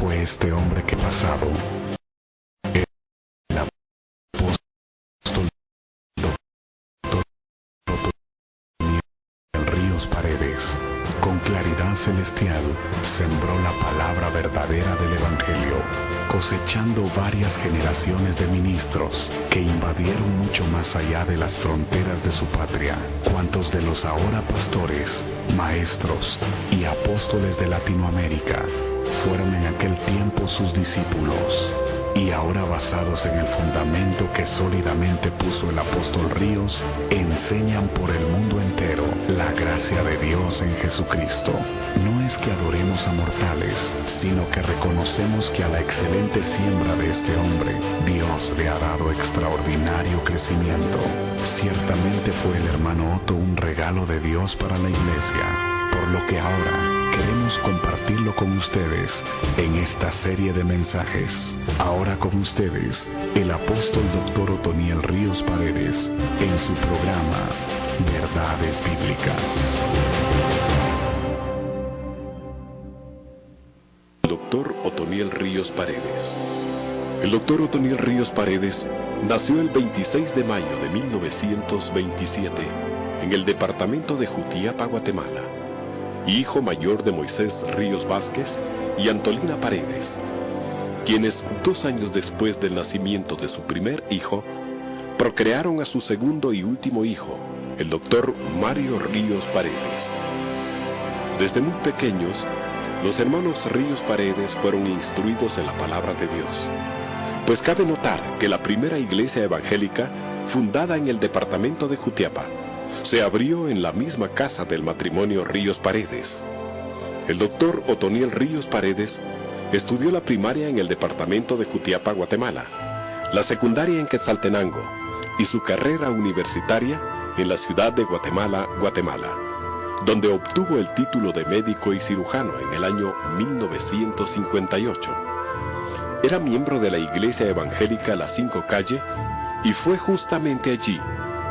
fue este hombre que pasado el apóstol Dr. Otoniel Ríos Paredes, con claridad celestial, sembró la palabra verdadera del Evangelio, cosechando varias generaciones de ministros que invadieron mucho más allá de las fronteras de su patria. Cuantos de los ahora pastores, maestros y apóstoles de Latinoamérica fueron en aquel tiempo sus discípulos, y ahora basados en el fundamento que sólidamente puso el apóstol Ríos, enseñan por el mundo entero la gracia de Dios en Jesucristo. No es que adoremos a mortales, sino que reconocemos que a la excelente siembra de este hombre, Dios le ha dado extraordinario crecimiento. Ciertamente fue el hermano Otto un regalo de Dios para la iglesia, por lo que ahora queremos compartirlo con ustedes en esta serie de mensajes. Ahora con ustedes, el apóstol Dr. Otoniel Ríos Paredes, en su programa Verdades Bíblicas. Dr. Otoniel Ríos Paredes. El Dr. Otoniel Ríos Paredes nació el 26 de mayo de 1927 en el departamento de Jutiapa, Guatemala, hijo mayor de Moisés Ríos Vázquez y Antolina Paredes, quienes 2 años después del nacimiento de su primer hijo, procrearon a su segundo y último hijo, el doctor Mario Ríos Paredes. Desde muy pequeños, los hermanos Ríos Paredes fueron instruidos en la palabra de Dios, pues cabe notar que la primera iglesia evangélica, fundada en el departamento de Jutiapa, se abrió en la misma casa del matrimonio Ríos Paredes. El doctor Otoniel Ríos Paredes estudió la primaria en el departamento de Jutiapa, Guatemala, la secundaria en Quetzaltenango y su carrera universitaria en la ciudad de Guatemala, Guatemala, donde obtuvo el título de médico y cirujano en el año 1958. Era miembro de la Iglesia Evangélica La Cinco Calle y fue justamente allí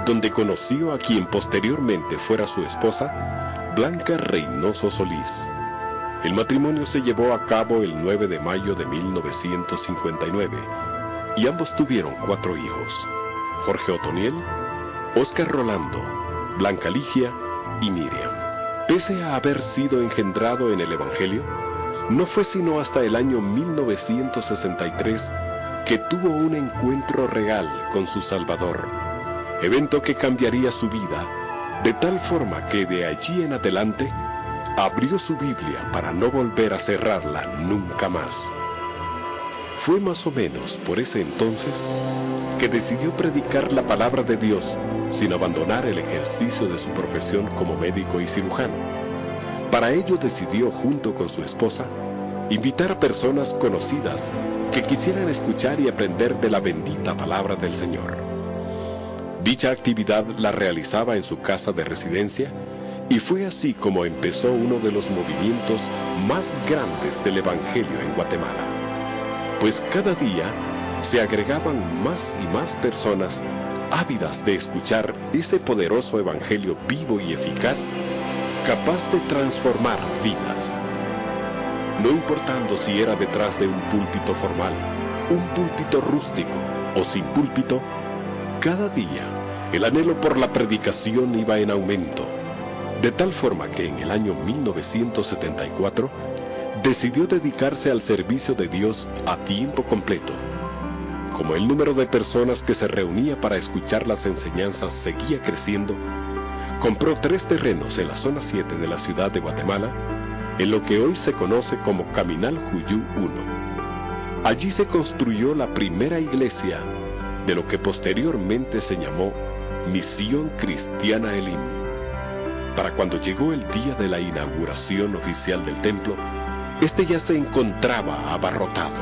donde conoció a quien posteriormente fuera su esposa, Blanca Reynoso Solís. El matrimonio se llevó a cabo el 9 de mayo de 1959 y ambos tuvieron 4 hijos: Jorge Otoniel, Óscar Rolando, Blanca Ligia y Miriam. Pese a haber sido engendrado en el Evangelio, no fue sino hasta el año 1963 que tuvo un encuentro real con su Salvador, evento que cambiaría su vida de tal forma que de allí en adelante abrió su Biblia para no volver a cerrarla nunca más. Fue más o menos por ese entonces que decidió predicar la palabra de Dios sin abandonar el ejercicio de su profesión como médico y cirujano. Para ello decidió, junto con su esposa, invitar a personas conocidas que quisieran escuchar y aprender de la bendita palabra del Señor. Dicha actividad la realizaba en su casa de residencia y fue así como empezó uno de los movimientos más grandes del Evangelio en Guatemala, pues cada día se agregaban más y más personas ávidas de escuchar ese poderoso Evangelio vivo y eficaz, capaz de transformar vidas. No importando si era detrás de un púlpito formal, un púlpito rústico o sin púlpito, cada día el anhelo por la predicación iba en aumento, de tal forma que en el año 1974 decidió dedicarse al servicio de Dios a tiempo completo. Como el número de personas que se reunía para escuchar las enseñanzas seguía creciendo, compró 3 terrenos en la zona 7 de la ciudad de Guatemala, en lo que hoy se conoce como Caminal Juyú 1. Allí se construyó la primera iglesia de lo que posteriormente se llamó Misión Cristiana Elim. Para cuando llegó el día de la inauguración oficial del templo, este ya se encontraba abarrotado,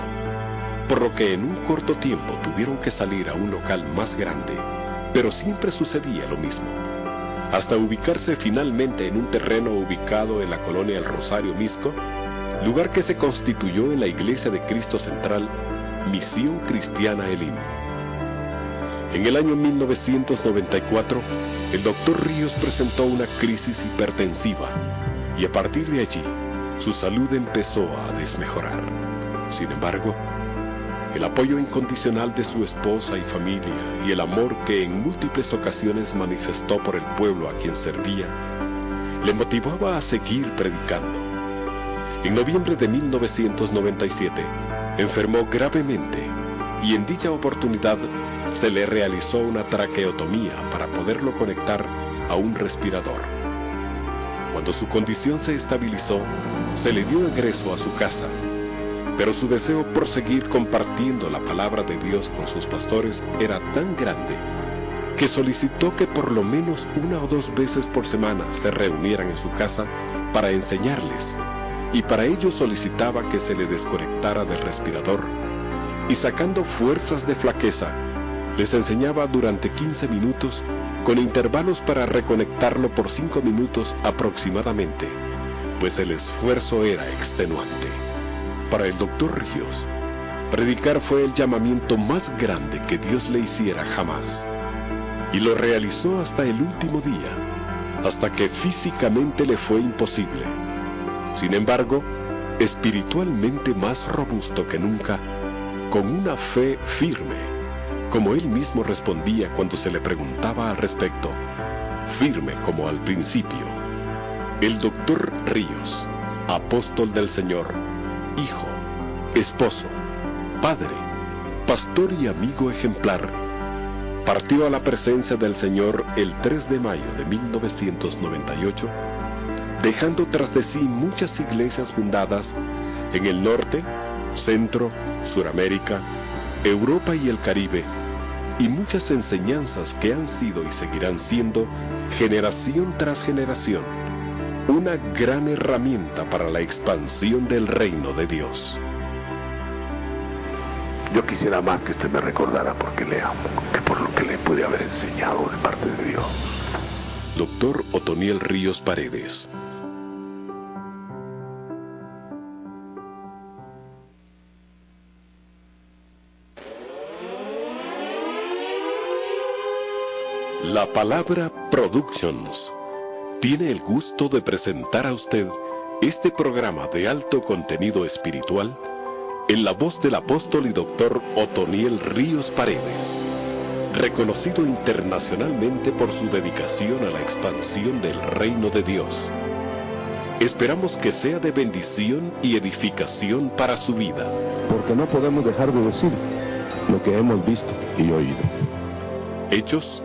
por lo que en un corto tiempo tuvieron que salir a un local más grande, pero siempre sucedía lo mismo, hasta ubicarse finalmente en un terreno ubicado en la colonia El Rosario, Misco, lugar que se constituyó en la Iglesia de Cristo Central, Misión Cristiana Elim. En el año 1994, el doctor Ríos presentó una crisis hipertensiva y a partir de allí, su salud empezó a desmejorar. Sin embargo, el apoyo incondicional de su esposa y familia y el amor que en múltiples ocasiones manifestó por el pueblo a quien servía, le motivaba a seguir predicando. En noviembre de 1997, enfermó gravemente y en dicha oportunidad se le realizó una traqueotomía para poderlo conectar a un respirador. Cuando su condición se estabilizó, se le dio egreso a su casa, pero su deseo por seguir compartiendo la palabra de Dios con sus pastores era tan grande que solicitó que por lo menos 1 o 2 veces por semana se reunieran en su casa para enseñarles, y para ello solicitaba que se le desconectara del respirador, y sacando fuerzas de flaqueza, les enseñaba durante 15 minutos con intervalos para reconectarlo por 5 minutos aproximadamente, pues el esfuerzo era extenuante. Para el Dr. Ríos, predicar fue el llamamiento más grande que Dios le hiciera jamás, y lo realizó hasta el último día, hasta que físicamente le fue imposible. Sin embargo, espiritualmente más robusto que nunca, con una fe firme, como él mismo respondía cuando se le preguntaba al respecto, firme como al principio. El Dr. Ríos, apóstol del Señor, hijo, esposo, padre, pastor y amigo ejemplar, partió a la presencia del Señor el 3 de mayo de 1998, dejando tras de sí muchas iglesias fundadas en el norte, centro, Suramérica, Europa y el Caribe, y muchas enseñanzas que han sido y seguirán siendo, generación tras generación, una gran herramienta para la expansión del reino de Dios. Yo quisiera más que usted me recordara porque le amo, que por lo que le pude haber enseñado de parte de Dios. Dr. Otoniel Ríos Paredes. La Palabra Productions tiene el gusto de presentar a usted este programa de alto contenido espiritual en la voz del apóstol y doctor Otoniel Ríos Paredes, reconocido internacionalmente por su dedicación a la expansión del reino de Dios. Esperamos que sea de bendición y edificación para su vida. Porque no podemos dejar de decir lo que hemos visto y oído. Hechos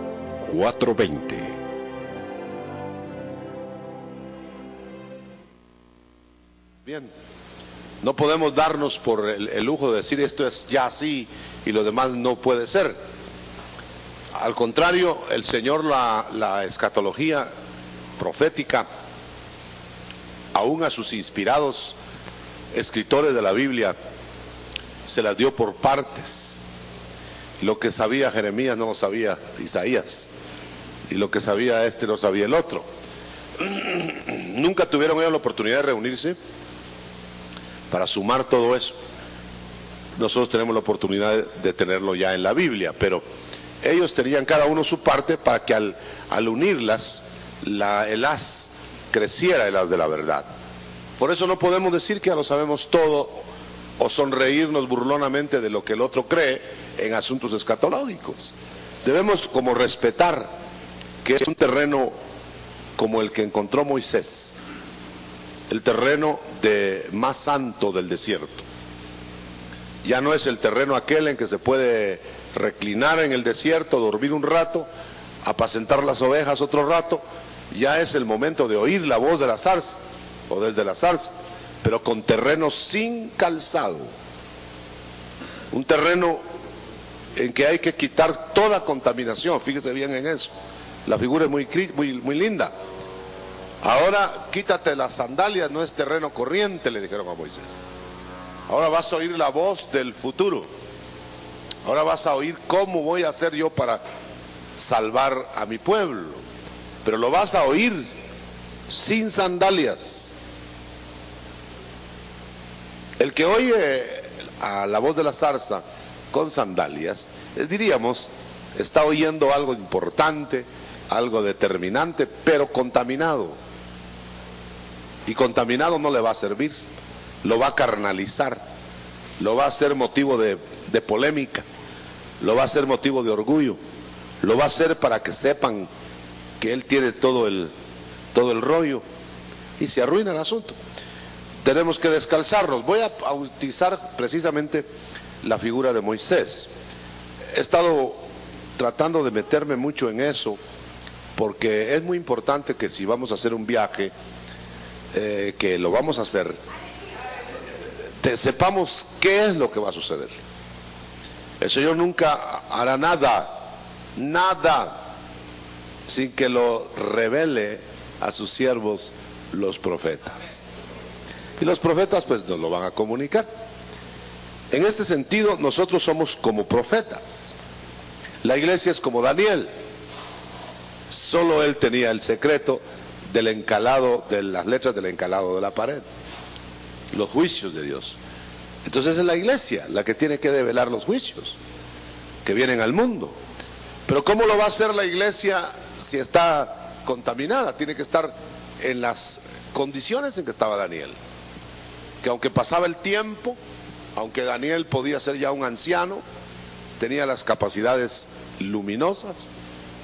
4:20. Bien, no podemos darnos por el lujo de decir esto es ya así y lo demás no puede ser. Al contrario, el Señor la escatología profética, aún a sus inspirados escritores de la Biblia, se las dio por partes. Lo que sabía Jeremías no lo sabía Isaías, y lo que sabía este no sabía el otro. Nunca tuvieron ellos la oportunidad de reunirse para sumar todo eso. Nosotros tenemos la oportunidad de tenerlo ya en la Biblia, pero ellos tenían cada uno su parte para que al unirlas, el haz creciera, el haz de la verdad. Por eso no podemos decir que ya lo sabemos todo o sonreírnos burlonamente de lo que el otro cree en asuntos escatológicos. Debemos como respetar que es un terreno como el que encontró Moisés, el terreno más santo del desierto. Ya no es el terreno aquel en que se puede reclinar en el desierto, dormir un rato, apacentar las ovejas otro rato. Ya es el momento de oír la voz de la zarza o desde la zarza, pero con terreno sin calzado, un terreno en que hay que quitar toda contaminación. Fíjese bien en eso, la figura es muy linda. Ahora quítate las sandalias, no es terreno corriente, le dijeron a Moisés. Ahora vas a oír la voz del futuro. Ahora vas a oír cómo voy a hacer yo para salvar a mi pueblo, pero lo vas a oír sin sandalias. El que oye a la voz de la zarza con sandalias, diríamos, está oyendo algo importante, algo determinante, pero contaminado. Y contaminado no le va a servir, lo va a carnalizar. lo va a hacer motivo de polémica, lo va a hacer motivo de orgullo, lo va a hacer para que sepan que él tiene todo el rollo, y se arruina el asunto. Tenemos que descalzarnos. Voy a utilizar precisamente la figura de Moisés. He estado tratando de meterme mucho en eso, porque es muy importante que si vamos a hacer un viaje, que lo vamos a hacer, sepamos qué es lo que va a suceder. El Señor nunca hará nada sin que lo revele a sus siervos los profetas. Y los profetas pues nos lo van a comunicar. En este sentido, nosotros somos como profetas. La iglesia es como Daniel. Solo él tenía el secreto del encalado, de las letras del encalado de la pared, los juicios de Dios. Entonces es la iglesia la que tiene que develar los juicios que vienen al mundo. Pero ¿cómo lo va a hacer la iglesia si está contaminada? Tiene que estar en las condiciones en que estaba Daniel, que aunque pasaba el tiempo, aunque Daniel podía ser ya un anciano, tenía las capacidades luminosas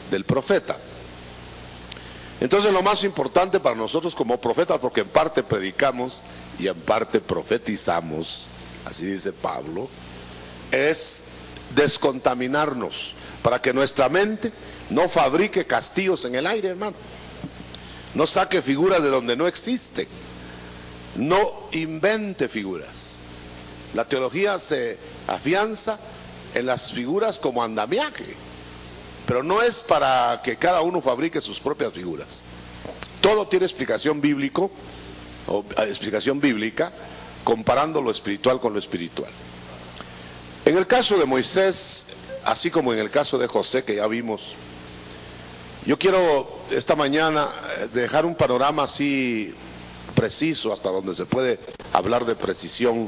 del profeta. Entonces lo más importante para nosotros como profetas, porque en parte predicamos y en parte profetizamos, así dice Pablo, es descontaminarnos para que nuestra mente no fabrique castillos en el aire, hermano. No saque figuras de donde no existen. No invente figuras. La teología se afianza en las figuras como andamiaje, pero no es para que cada uno fabrique sus propias figuras. Todo tiene explicación bíblica, comparando lo espiritual con lo espiritual. En el caso de Moisés, así como en el caso de José, que ya vimos, yo quiero esta mañana dejar un panorama así preciso, hasta donde se puede hablar de precisión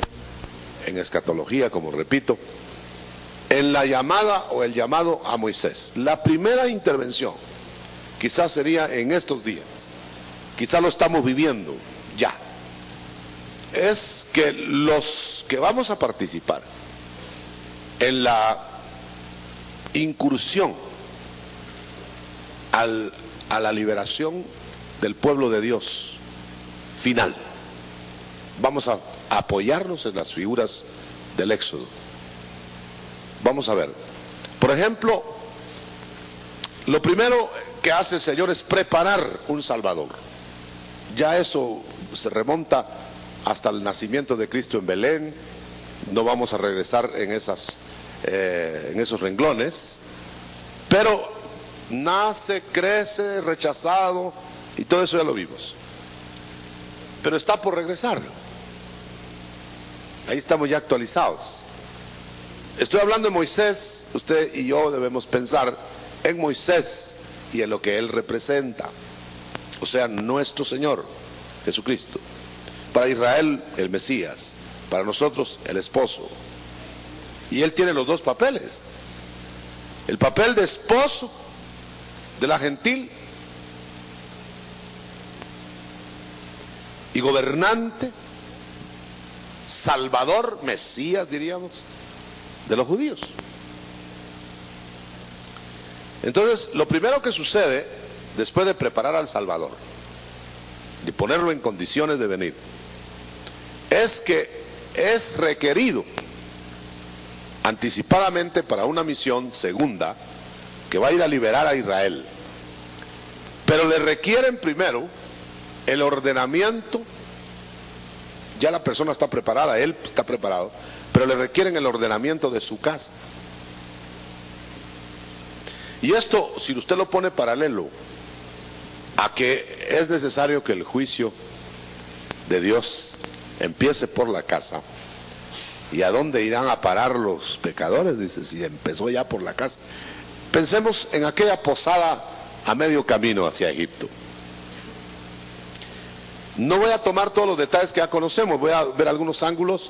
en escatología, como repito, en la llamada o el llamado a Moisés. La primera intervención quizás sería en estos días, quizás lo estamos viviendo ya, es que los que vamos a participar en la incursión a la liberación del pueblo de Dios final, vamos a apoyarnos en las figuras del Éxodo. Vamos a ver, por ejemplo, lo primero que hace el Señor es preparar un Salvador. Ya eso se remonta hasta el nacimiento de Cristo en Belén. No vamos a regresar en esos renglones, pero nace, crece, rechazado, y todo eso ya lo vimos. Pero está por regresar. Ahí estamos ya actualizados. Estoy hablando de Moisés. Usted y yo debemos pensar en Moisés y en lo que él representa, o sea, nuestro Señor Jesucristo. Para Israel, el Mesías; para nosotros, el esposo. Y él tiene los dos papeles: el papel de esposo de la gentil y gobernante, salvador, Mesías diríamos, de los judíos. Entonces, lo primero que sucede después de preparar al Salvador y ponerlo en condiciones de venir, es que es requerido anticipadamente para una misión segunda que va a ir a liberar a Israel. Pero le requieren primero el ordenamiento. Ya la persona está preparada, él está preparado, pero le requieren el ordenamiento de su casa. Y esto, si usted lo pone paralelo a que es necesario que el juicio de Dios empiece por la casa, ¿y a dónde irán a parar los pecadores? Dice, si empezó ya por la casa. Pensemos en aquella posada a medio camino hacia Egipto. No voy a tomar todos los detalles que ya conocemos, voy a ver algunos ángulos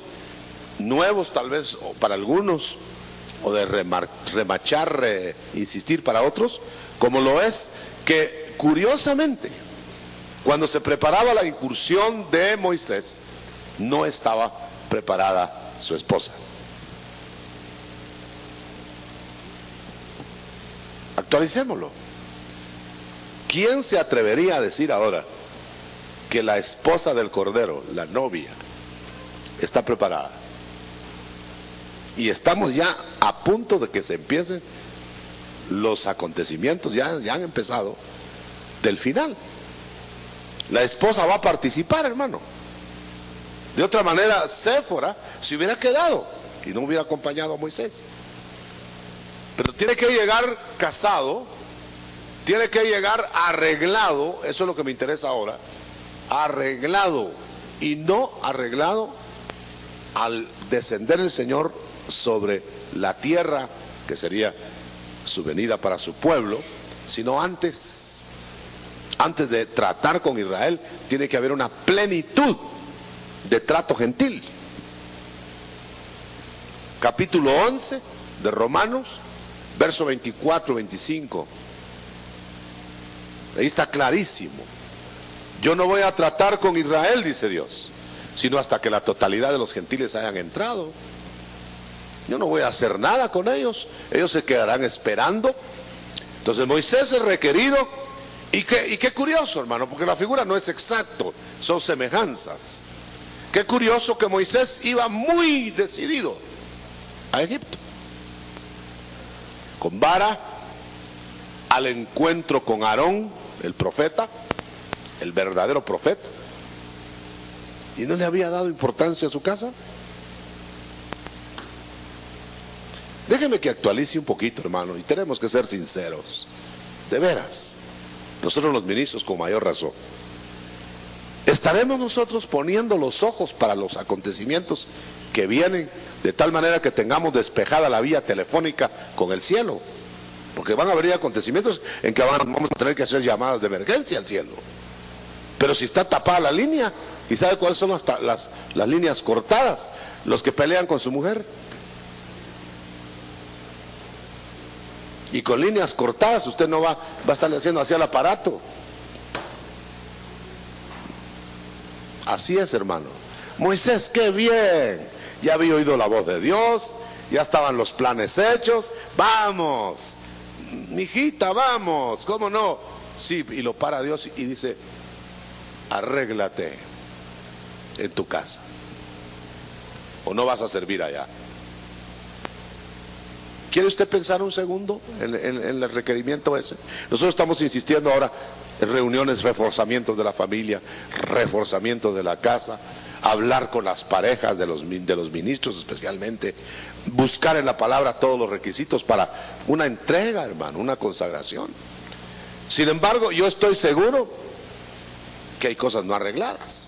nuevos tal vez, o para algunos, o de remachar, insistir para otros, como lo es que curiosamente, cuando se preparaba la incursión de Moisés, no estaba preparada su esposa. Actualicémoslo. ¿Quién se atrevería a decir ahora que la esposa del Cordero, la novia, está preparada? Y estamos ya a punto de que se empiecen los acontecimientos, ya han empezado, del final. La esposa va a participar, hermano. De otra manera, Séfora se hubiera quedado y no hubiera acompañado a Moisés. Pero tiene que llegar casado, tiene que llegar arreglado, eso es lo que me interesa ahora, arreglado, y no arreglado al descender el Señor sobre la tierra, que sería su venida para su pueblo, sino antes de tratar con Israel, tiene que haber una plenitud de trato gentil. Capítulo 11 de Romanos, verso 24, 25. Ahí está clarísimo. Yo no voy a tratar con Israel, dice Dios, sino hasta que la totalidad de los gentiles hayan entrado. Yo no voy a hacer nada con ellos. Ellos se quedarán esperando. Entonces Moisés es requerido. Y qué curioso, hermano, porque la figura no es exacto, son semejanzas. Qué curioso que Moisés iba muy decidido a Egipto, con vara, al encuentro con Aarón, el profeta, el verdadero profeta, y no le había dado importancia a su casa. Déjeme que actualice un poquito, hermano, y tenemos que ser sinceros, de veras, nosotros los ministros con mayor razón. ¿Estaremos nosotros poniendo los ojos para los acontecimientos que vienen, de tal manera que tengamos despejada la vía telefónica con el cielo? Porque van a haber acontecimientos en que vamos a tener que hacer llamadas de emergencia al cielo. Pero si está tapada la línea, ¿y sabe cuáles son las líneas cortadas? Los que pelean con su mujer. Y con líneas cortadas usted no va a estarle haciendo así al aparato. Así es, hermano. Moisés, qué bien. Ya había oído la voz de Dios, ya estaban los planes hechos. Vamos, mijita, vamos, ¿cómo no? Sí, y lo para Dios y dice, arréglate en tu casa, o no vas a servir allá. ¿Quiere usted pensar un segundo en el requerimiento ese? Nosotros estamos insistiendo ahora en reuniones, reforzamientos de la familia, reforzamiento de la casa, hablar con las parejas de los ministros especialmente, buscar en la palabra todos los requisitos para una entrega, hermano, una consagración. Sin embargo, yo estoy seguro que hay cosas no arregladas.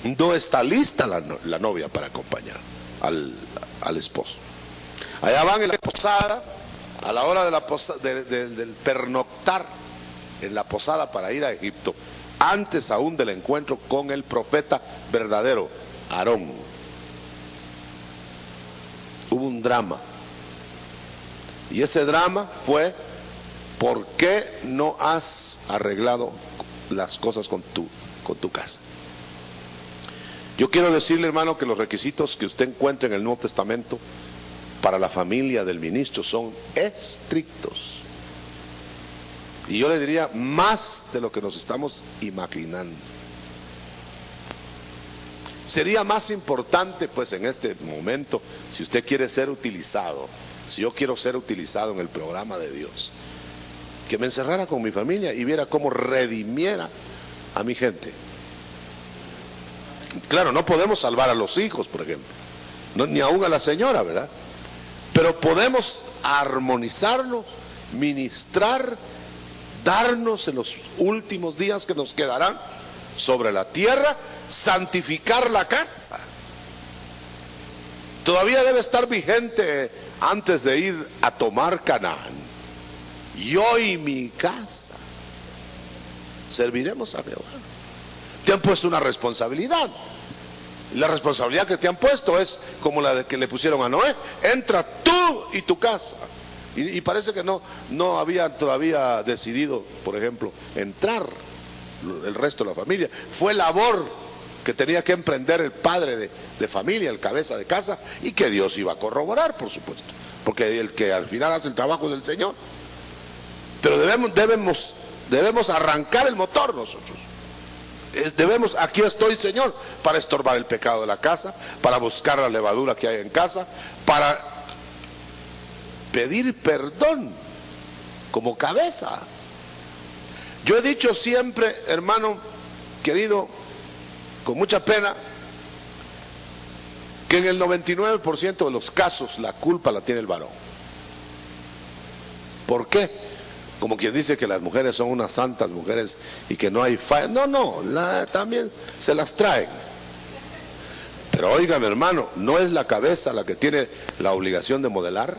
No está lista la novia para acompañar al esposo. Allá van en la posada, a la hora de del pernoctar en la posada para ir a Egipto, antes aún del encuentro con el profeta verdadero, Aarón. Hubo un drama. Y ese drama fue, ¿por qué no has arreglado las cosas con tu casa? Yo quiero decirle, hermano, que los requisitos que usted encuentra en el Nuevo Testamento para la familia del ministro son estrictos. Y yo le diría más de lo que nos estamos imaginando. Sería más importante, pues, en este momento, si usted quiere ser utilizado, si yo quiero ser utilizado en el programa de Dios, que me encerrara con mi familia y viera cómo redimiera a mi gente. Claro, no podemos salvar a los hijos, por ejemplo, no, ni aún a la señora, ¿verdad? Pero podemos armonizarnos, ministrar, darnos en los últimos días que nos quedarán sobre la tierra, santificar la casa. Todavía debe estar vigente antes de ir a tomar Canaán. Yo y mi casa serviremos a Jehová. Te han puesto una responsabilidad. La responsabilidad que te han puesto es como la de que le pusieron a Noé: entra tú y tu casa. Y parece que no habían todavía decidido, por ejemplo, entrar el resto de la familia. Fue labor que tenía que emprender el padre de familia, el cabeza de casa, y que Dios iba a corroborar, por supuesto, porque el que al final hace el trabajo es el Señor. Pero debemos arrancar el motor nosotros. Aquí estoy, Señor, para estorbar el pecado de la casa, para buscar la levadura que hay en casa, para pedir perdón como cabeza. Yo he dicho siempre, hermano querido, con mucha pena, que en el 99% de los casos la culpa la tiene el varón. ¿Por qué? Como quien dice que las mujeres son unas santas mujeres y que no hay falla. No, también se las traen. Pero óigame, hermano, ¿no es la cabeza la que tiene la obligación de modelar?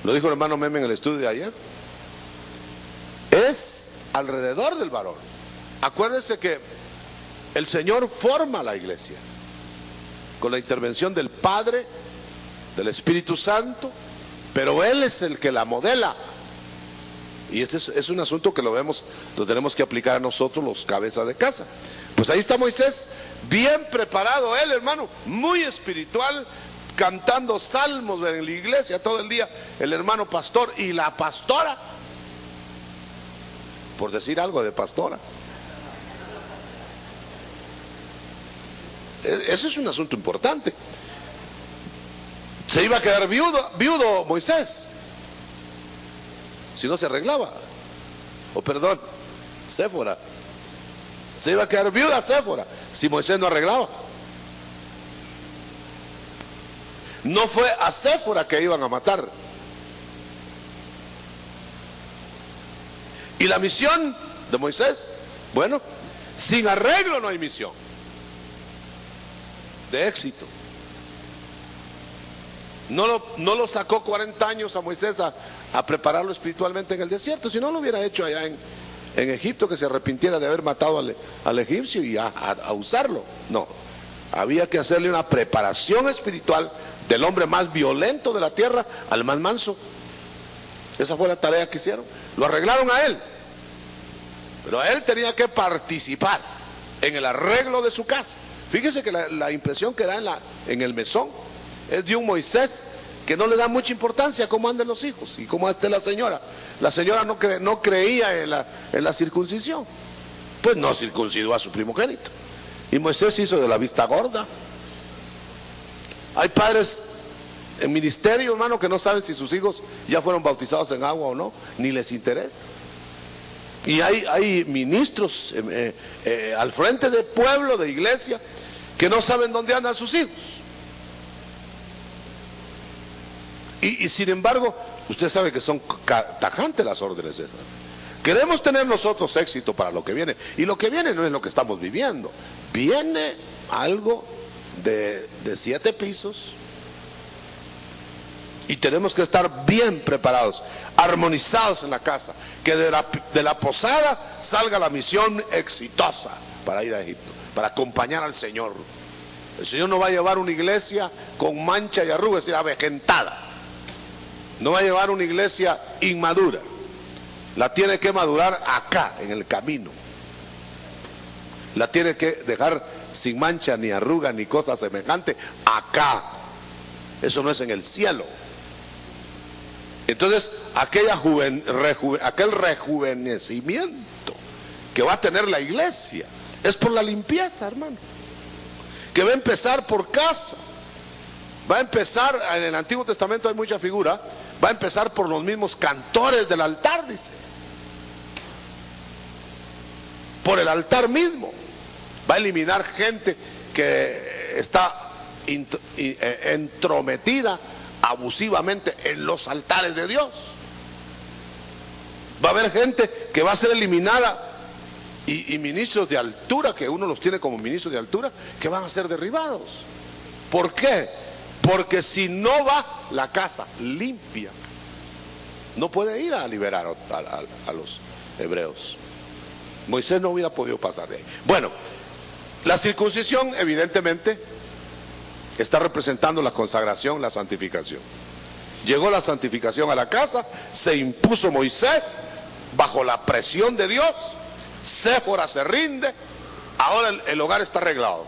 Lo dijo el hermano Meme en el estudio de ayer. Es alrededor del varón. Acuérdense que el Señor forma la iglesia con la intervención del Padre, del Espíritu Santo, pero Él es el que la modela. Y este es un asunto que lo tenemos que aplicar a nosotros, los cabezas de casa. Pues ahí está Moisés, bien preparado él, hermano, muy espiritual, cantando salmos en la iglesia todo el día, el hermano pastor y la pastora, por decir algo de pastora. Eso es un asunto importante. Se iba a quedar viudo Moisés si no se arreglaba. Séfora. Se iba a quedar viuda Séfora si Moisés no arreglaba. No fue a Séfora que iban a matar. Y la misión de Moisés, bueno, sin arreglo no hay misión de éxito. No lo sacó 40 años a Moisés a prepararlo espiritualmente en el desierto, si no lo hubiera hecho allá en Egipto, que se arrepintiera de haber matado al egipcio y a usarlo. No, había que hacerle una preparación espiritual del hombre más violento de la tierra al más manso. Esa fue la tarea que hicieron. Lo arreglaron a él, pero él tenía que participar en el arreglo de su casa. Fíjese que la impresión que da en el mesón es de un Moisés que no le da mucha importancia a cómo anden los hijos y cómo esté la señora. La señora no creía en la circuncisión, pues no circuncidó a su primogénito. Y Moisés hizo de la vista gorda. Hay padres en ministerio, hermano, que no saben si sus hijos ya fueron bautizados en agua o no, ni les interesa. Y hay ministros al frente del pueblo, de iglesia, que no saben dónde andan sus hijos. Y sin embargo, usted sabe que son tajantes las órdenes esas. Queremos tener nosotros éxito para lo que viene. Y lo que viene no es lo que estamos viviendo. Viene algo de 7 pisos. Y tenemos que estar bien preparados, armonizados en la casa. Que de la posada salga la misión exitosa para ir a Egipto, para acompañar al Señor. El Señor no va a llevar una iglesia con mancha y arrugas, es decir, avejentada. No va a llevar una iglesia inmadura. La tiene que madurar acá, en el camino. La tiene que dejar sin mancha, ni arruga, ni cosa semejante, acá. Eso no es en el cielo. Entonces, aquel rejuvenecimiento que va a tener la iglesia es por la limpieza, hermano. Que va a empezar por casa. Va a empezar, en el Antiguo Testamento hay mucha figura, va a empezar por los mismos cantores del altar, dice. Por el altar mismo. Va a eliminar gente que está entrometida abusivamente en los altares de Dios. Va a haber gente que va a ser eliminada y ministros de altura, que uno los tiene como ministros de altura, que van a ser derribados. ¿Por qué? Porque si no va la casa limpia, no puede ir a liberar a los hebreos. Moisés no hubiera podido pasar de ahí. Bueno, la circuncisión evidentemente está representando la consagración, la santificación. Llegó la santificación a la casa, se impuso Moisés bajo la presión de Dios. Séfora se rinde, Ahora el hogar está arreglado.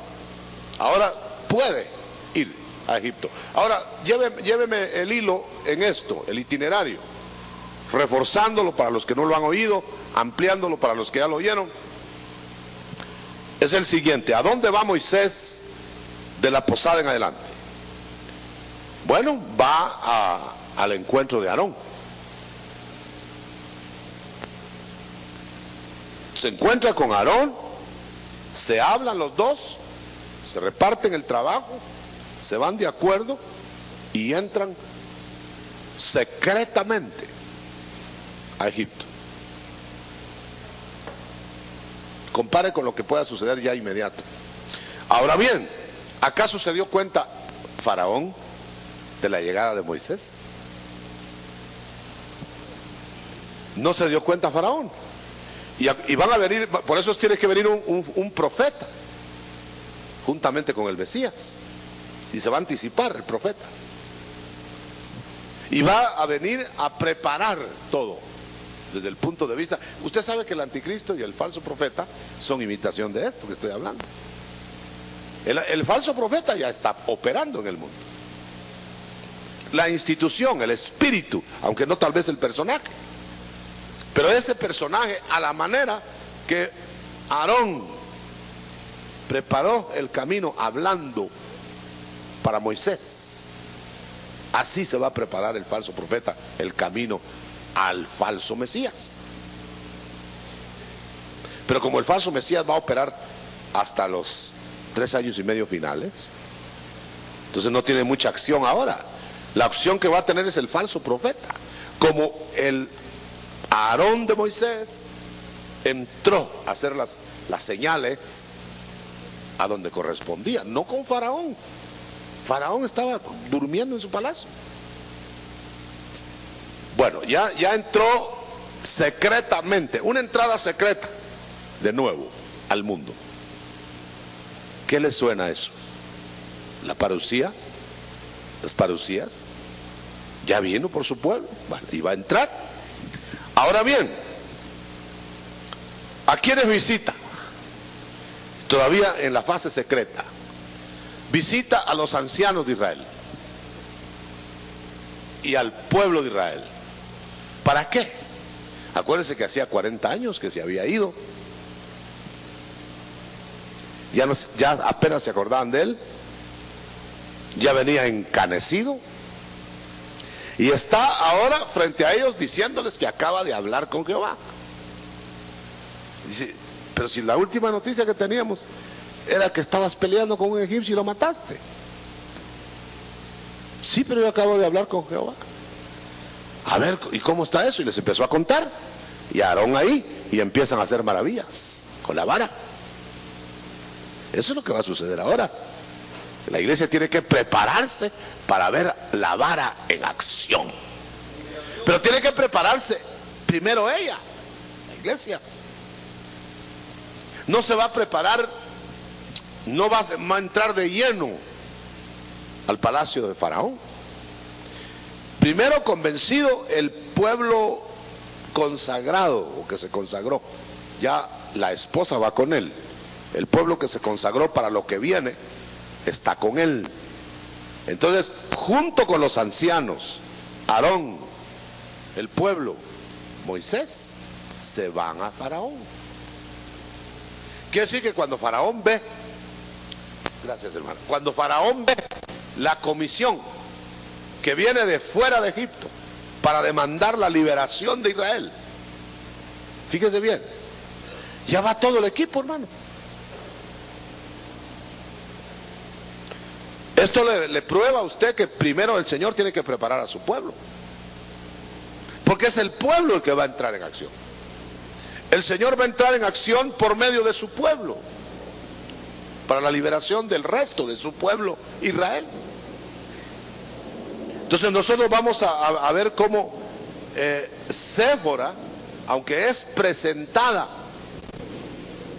Ahora puede ir a Egipto. Ahora lléveme el hilo en esto, el itinerario, reforzándolo para los que no lo han oído, ampliándolo para los que ya lo oyeron. Es el siguiente: ¿a dónde va Moisés de la posada en adelante? Bueno, va al encuentro de Aarón. Se encuentra con Aarón, se hablan los dos, se reparten el trabajo, se van de acuerdo y entran secretamente a Egipto. Compare con lo que pueda suceder ya inmediato. Ahora bien, ¿acaso se dio cuenta Faraón de la llegada de Moisés? No se dio cuenta Faraón. Y van a venir, por eso tiene que venir un profeta juntamente con el Mesías, y se va a anticipar el profeta y va a venir a preparar todo desde el punto de vista. Usted sabe que el anticristo y el falso profeta son imitación de esto que estoy hablando. El falso profeta ya está operando en el mundo, la institución, el espíritu, aunque no tal vez el personaje. Pero ese personaje, a la manera que Aarón preparó el camino hablando para Moisés, así se va a preparar el falso profeta el camino al falso Mesías. Pero como el falso Mesías va a operar hasta los 3 años y medio finales, entonces no tiene mucha acción ahora. La acción que va a tener es el falso profeta. Como el Aarón de Moisés entró a hacer las señales a donde correspondía, no con Faraón. Faraón estaba durmiendo en su palacio. Bueno, ya entró secretamente, una entrada secreta de nuevo al mundo. ¿Qué le suena a eso? ¿La parucía? ¿Las parucías? Ya vino por su pueblo, bueno, y va a entrar. Ahora bien, ¿a quiénes visita? Todavía en la fase secreta. Visita a los ancianos de Israel y al pueblo de Israel. ¿Para qué? Acuérdense que hacía 40 años que se había ido. Ya apenas se acordaban de él. Ya venía encanecido. Y está ahora frente a ellos diciéndoles que acaba de hablar con Jehová. Dice, pero si la última noticia que teníamos era que estabas peleando con un egipcio y lo mataste. Sí, pero yo acabo de hablar con Jehová. A ver, ¿y cómo está eso? Y les empezó a contar. Y Aarón ahí, y empiezan a hacer maravillas con la vara. Eso es lo que va a suceder ahora. La iglesia tiene que prepararse para ver la vara en acción. Pero tiene que prepararse primero ella, la iglesia. No se va a preparar, no va a entrar de lleno al palacio de Faraón. Primero convencido el pueblo consagrado, o que se consagró. Ya la esposa va con él. El pueblo que se consagró para lo que viene está con él. Entonces, junto con los ancianos, Aarón, el pueblo, Moisés, se van a Faraón. Quiere decir que cuando Faraón ve, gracias hermano, cuando Faraón ve la comisión que viene de fuera de Egipto para demandar la liberación de Israel, fíjese bien, ya va todo el equipo, hermano. Esto le prueba a usted que primero el Señor tiene que preparar a su pueblo, porque es el pueblo el que va a entrar en acción. El Señor va a entrar en acción por medio de su pueblo, para la liberación del resto de su pueblo Israel. Entonces nosotros vamos a ver cómo Séfora, aunque es presentada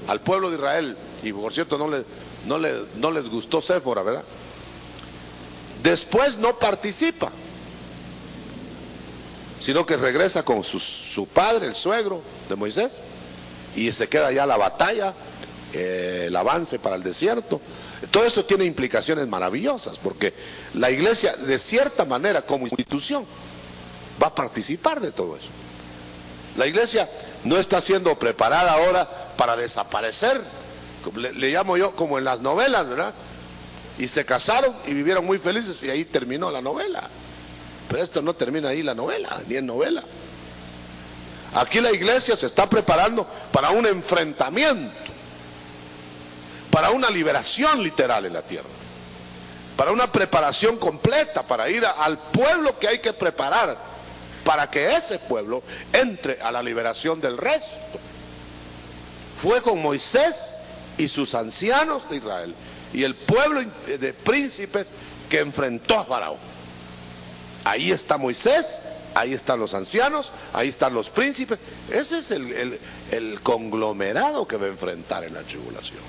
al pueblo de Israel, y por cierto no les gustó Séfora, ¿verdad? Después no participa, sino que regresa con su padre, el suegro de Moisés, y se queda ya la batalla el avance para el desierto. Todo esto tiene implicaciones maravillosas, porque la iglesia, de cierta manera, como institución, va a participar de todo eso. La iglesia no está siendo preparada ahora para desaparecer, le llamo yo, como en las novelas, ¿verdad? Y se casaron y vivieron muy felices y ahí terminó la novela. Pero esto no termina ahí la novela, ni en novela. Aquí la iglesia se está preparando para un enfrentamiento, para una liberación literal en la tierra, para una preparación completa, para ir al pueblo que hay que preparar, para que ese pueblo entre a la liberación del resto. Fue con Moisés y sus ancianos de Israel y el pueblo de príncipes que enfrentó a Faraón. Ahí está Moisés, ahí están los ancianos, ahí están los príncipes. Ese es el conglomerado que va a enfrentar en la tribulación.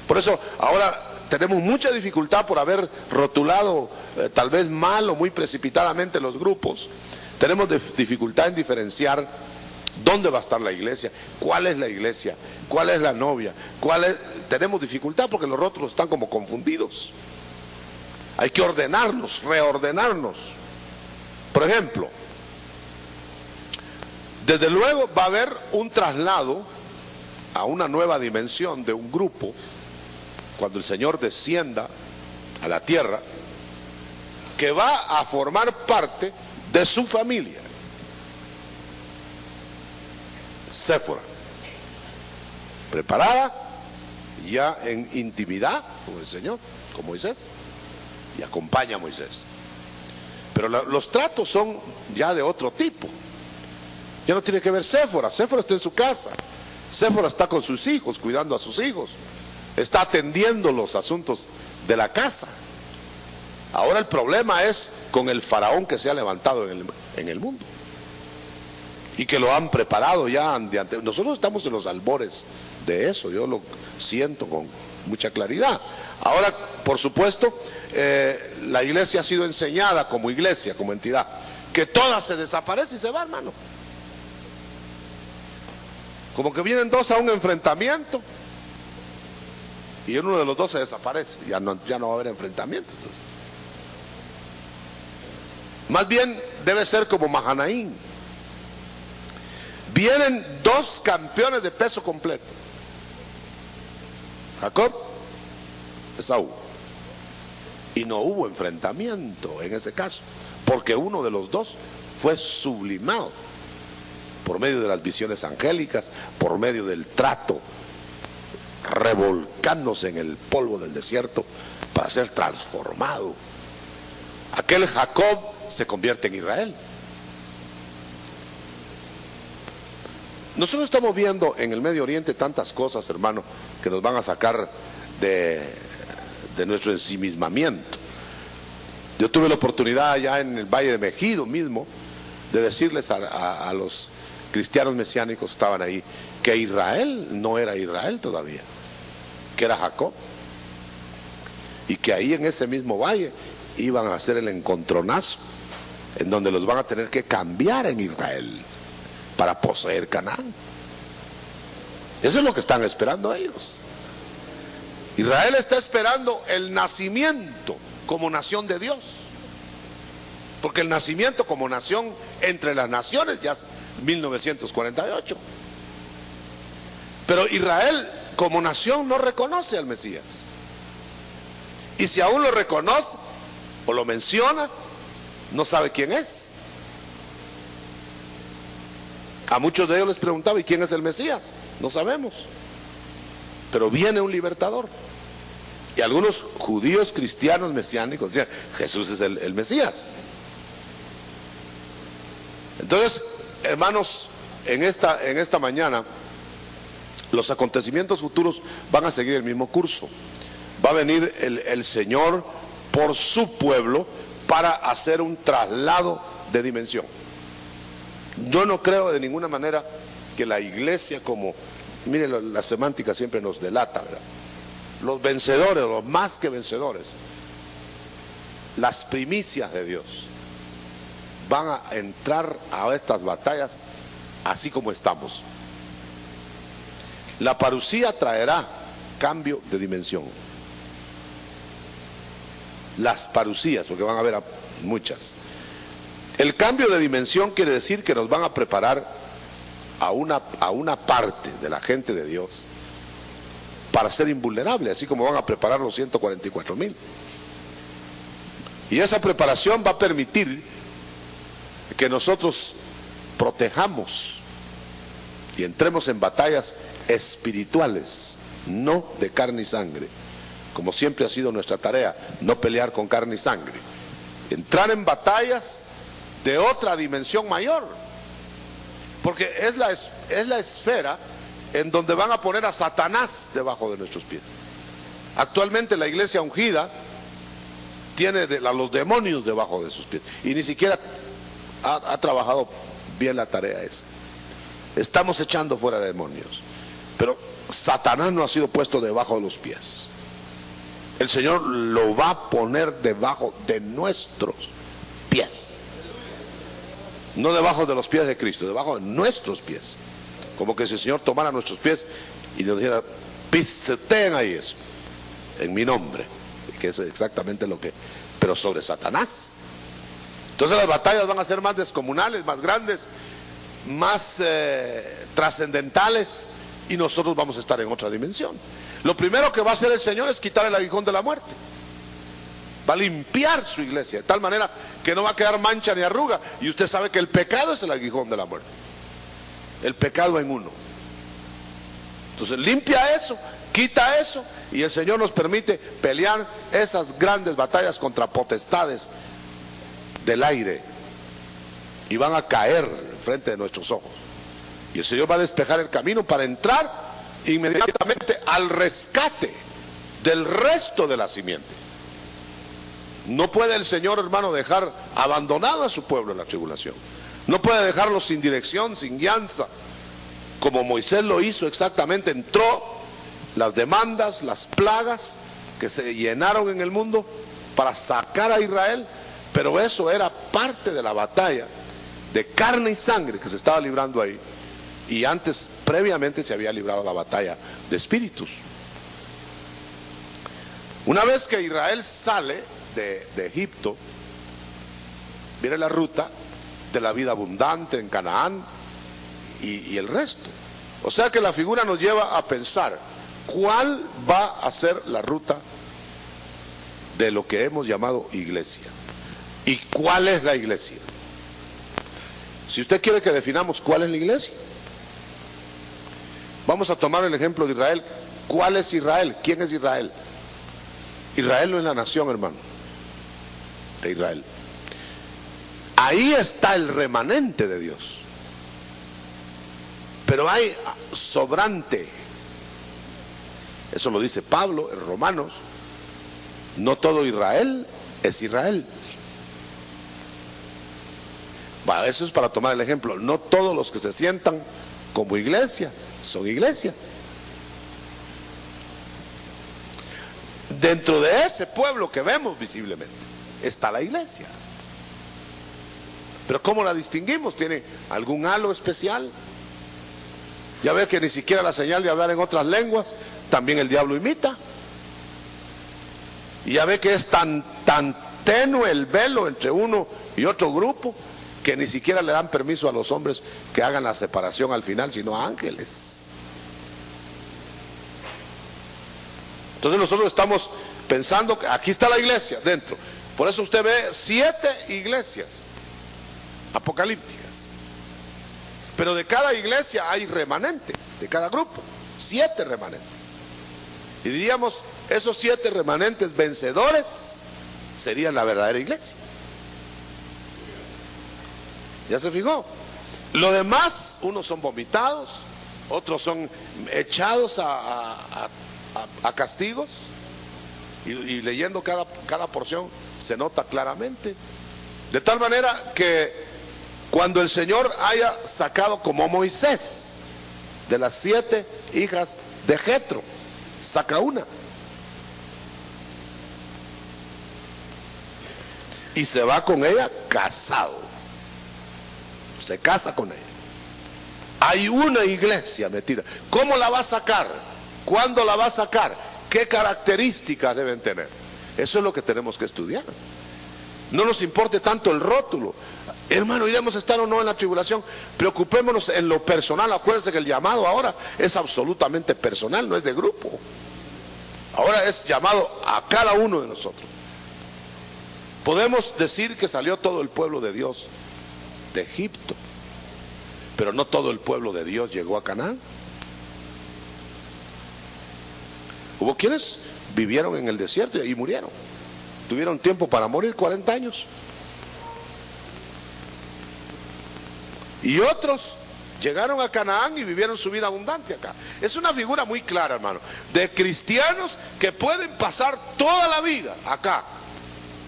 Por eso ahora tenemos mucha dificultad por haber rotulado tal vez mal o muy precipitadamente los grupos. Tenemos dificultad en diferenciar dónde va a estar la iglesia, cuál es la iglesia, cuál es la novia, tenemos dificultad porque los rótulos están como confundidos. Hay que ordenarnos, reordenarnos. Por ejemplo, desde luego va a haber un traslado a una nueva dimensión de un grupo cuando el Señor descienda a la tierra, que va a formar parte de su familia. Séfora, preparada ya en intimidad con el Señor, con Moisés, y acompaña a Moisés. Pero los tratos son ya de otro tipo. Ya no tiene que ver Séfora. Séfora está en su casa. Séfora está con sus hijos, cuidando a sus hijos. Está atendiendo los asuntos de la casa. Ahora el problema es con el faraón que se ha levantado en el mundo y que lo han preparado ya. Nosotros estamos en los albores de eso, yo lo siento con mucha claridad. Ahora, por supuesto, la iglesia ha sido enseñada como iglesia, como entidad, que toda se desaparece y se va, hermano. Como que vienen dos a un enfrentamiento y uno de los dos se desaparece, ya no va a haber enfrentamiento. Entonces, más bien debe ser como Mahanaín. Vienen dos campeones de peso completo, Jacob, Esaú, y no hubo enfrentamiento en ese caso, porque uno de los dos fue sublimado por medio de las visiones angélicas, por medio del trato, revolcándose en el polvo del desierto para ser transformado. Aquel Jacob se convierte en Israel. Nosotros estamos viendo en el Medio Oriente tantas cosas, hermano, que nos van a sacar de nuestro ensimismamiento. Yo tuve la oportunidad allá en el Valle de Megido mismo de decirles a los cristianos mesiánicos que estaban ahí que Israel no era Israel todavía, que era Jacob, y que ahí en ese mismo valle iban a hacer el encontronazo en donde los van a tener que cambiar en Israel para poseer Canaán. Eso es lo que están esperando ellos. Israel está esperando el nacimiento como nación de Dios, porque el nacimiento como nación entre las naciones ya es 1948. Pero Israel como nación no reconoce al Mesías, y si aún lo reconoce o lo menciona, no sabe quién es. A muchos de ellos les preguntaba, ¿y quién es el Mesías? No sabemos, pero viene un libertador. Y algunos judíos cristianos mesiánicos decían, Jesús es el Mesías. Entonces, hermanos, en esta mañana los acontecimientos futuros van a seguir el mismo curso. Va a venir el Señor por su pueblo para hacer un traslado de dimensión. Yo no creo de ninguna manera que la iglesia, como, miren, la semántica siempre nos delata, ¿verdad? Los vencedores, los más que vencedores, las primicias de Dios, van a entrar a estas batallas así como estamos. La parusía traerá cambio de dimensión. Las parusías, porque van a haber muchas. El cambio de dimensión quiere decir que nos van a preparar a una parte de la gente de Dios para ser invulnerable, así como van a preparar los 144,000. Y esa preparación va a permitir que nosotros protejamos y entremos en batallas espirituales, no de carne y sangre, como siempre ha sido nuestra tarea, no pelear con carne y sangre, entrar en batallas de otra dimensión mayor, porque es la esfera en donde van a poner a Satanás debajo de nuestros pies. Actualmente la iglesia ungida tiene a los demonios debajo de sus pies y ni siquiera ha trabajado bien la tarea esa. Estamos echando fuera demonios, pero Satanás no ha sido puesto debajo de los pies. El Señor lo va a poner debajo de nuestros pies, no debajo de los pies de Cristo, debajo de nuestros pies. Como que si el Señor tomara nuestros pies y nos dijera: pisoteen ahí eso, en mi nombre, que es exactamente lo que, pero sobre Satanás. Entonces las batallas van a ser más descomunales, más grandes, más trascendentales, y nosotros vamos a estar en otra dimensión. Lo primero que va a hacer el Señor es quitar el aguijón de la muerte. Va a limpiar su iglesia de tal manera que no va a quedar mancha ni arruga. Y usted sabe que el pecado es el aguijón de la muerte, el pecado en uno. Entonces limpia eso, quita eso, y el Señor nos permite pelear esas grandes batallas contra potestades del aire, y van a caer frente de nuestros ojos, y el Señor va a despejar el camino para entrar inmediatamente al rescate del resto de la simiente. No puede el Señor, hermano, dejar abandonado a su pueblo en la tribulación. No puede dejarlo sin dirección, sin guianza, como Moisés lo hizo exactamente. Entró las demandas, las plagas que se llenaron en el mundo para sacar a Israel, pero eso era parte de la batalla de carne y sangre que se estaba librando ahí, y antes, previamente, se había librado la batalla de espíritus. Una vez que Israel sale de Egipto, viene la ruta de la vida abundante en Canaán y el resto. O sea que la figura nos lleva a pensar cuál va a ser la ruta de lo que hemos llamado iglesia. ¿Y cuál es la iglesia? Si usted quiere que definamos cuál es la iglesia, vamos a tomar el ejemplo de Israel. ¿Cuál es Israel? ¿Quién es Israel? Israel no es la nación, hermano, de Israel. Ahí está el remanente de Dios. Pero hay sobrante. Eso lo dice Pablo en Romanos. No todo Israel es Israel. Eso es para tomar el ejemplo. No todos los que se sientan como iglesia son iglesia. Dentro de ese pueblo que vemos visiblemente está la iglesia. Pero ¿cómo la distinguimos? ¿Tiene algún halo especial? Ya ve que ni siquiera la señal de hablar en otras lenguas también el diablo imita. Y ya ve que es tan tenue el velo entre uno y otro grupo que ni siquiera le dan permiso a los hombres que hagan la separación al final, sino a ángeles. Entonces nosotros estamos pensando que aquí está la iglesia dentro. Por eso usted ve 7 iglesias apocalípticas, pero de cada iglesia hay remanente, de cada grupo, 7 remanentes. Y diríamos, esos 7 remanentes vencedores serían la verdadera iglesia. ¿Ya se fijó? Lo demás, unos son vomitados, otros son echados a castigos, y leyendo cada porción se nota claramente. De tal manera que cuando el Señor haya sacado, como Moisés, de las 7 hijas de Jetro, saca una y se va con ella casado, se casa con ella. Hay una iglesia metida. ¿Cómo la va a sacar? ¿Cuándo la va a sacar? ¿Qué características deben tener? Eso es lo que tenemos que estudiar. No nos importe tanto el rótulo. Hermano, ¿iremos a estar o no en la tribulación? Preocupémonos en lo personal. Acuérdense que el llamado ahora es absolutamente personal, no es de grupo. Ahora es llamado a cada uno de nosotros. Podemos decir que salió todo el pueblo de Dios de Egipto, pero no todo el pueblo de Dios llegó a Canaán. Hubo quienes vivieron en el desierto y murieron. Tuvieron tiempo para morir, 40 años. Y otros llegaron a Canaán y vivieron su vida abundante acá. Es una figura muy clara, hermano, de cristianos que pueden pasar toda la vida acá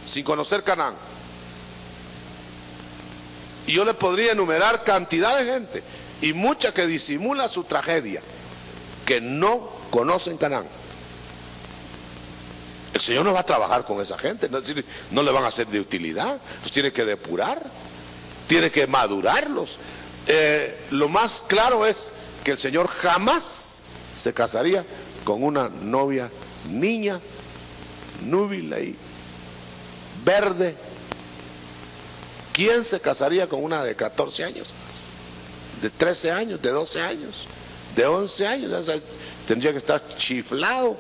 sin conocer Canaán. Y yo le podría enumerar cantidad de gente, y mucha que disimula su tragedia, que no conocen Canaán. El Señor no va a trabajar con esa gente, no le van a ser de utilidad, los tiene que depurar, tiene que madurarlos. Lo más claro es que el Señor jamás se casaría con una novia niña, núbil ahí, verde. ¿Quién se casaría con una de 14 años? De 13 años, de 12 años, de 11 años? O sea, tendría que estar chiflado.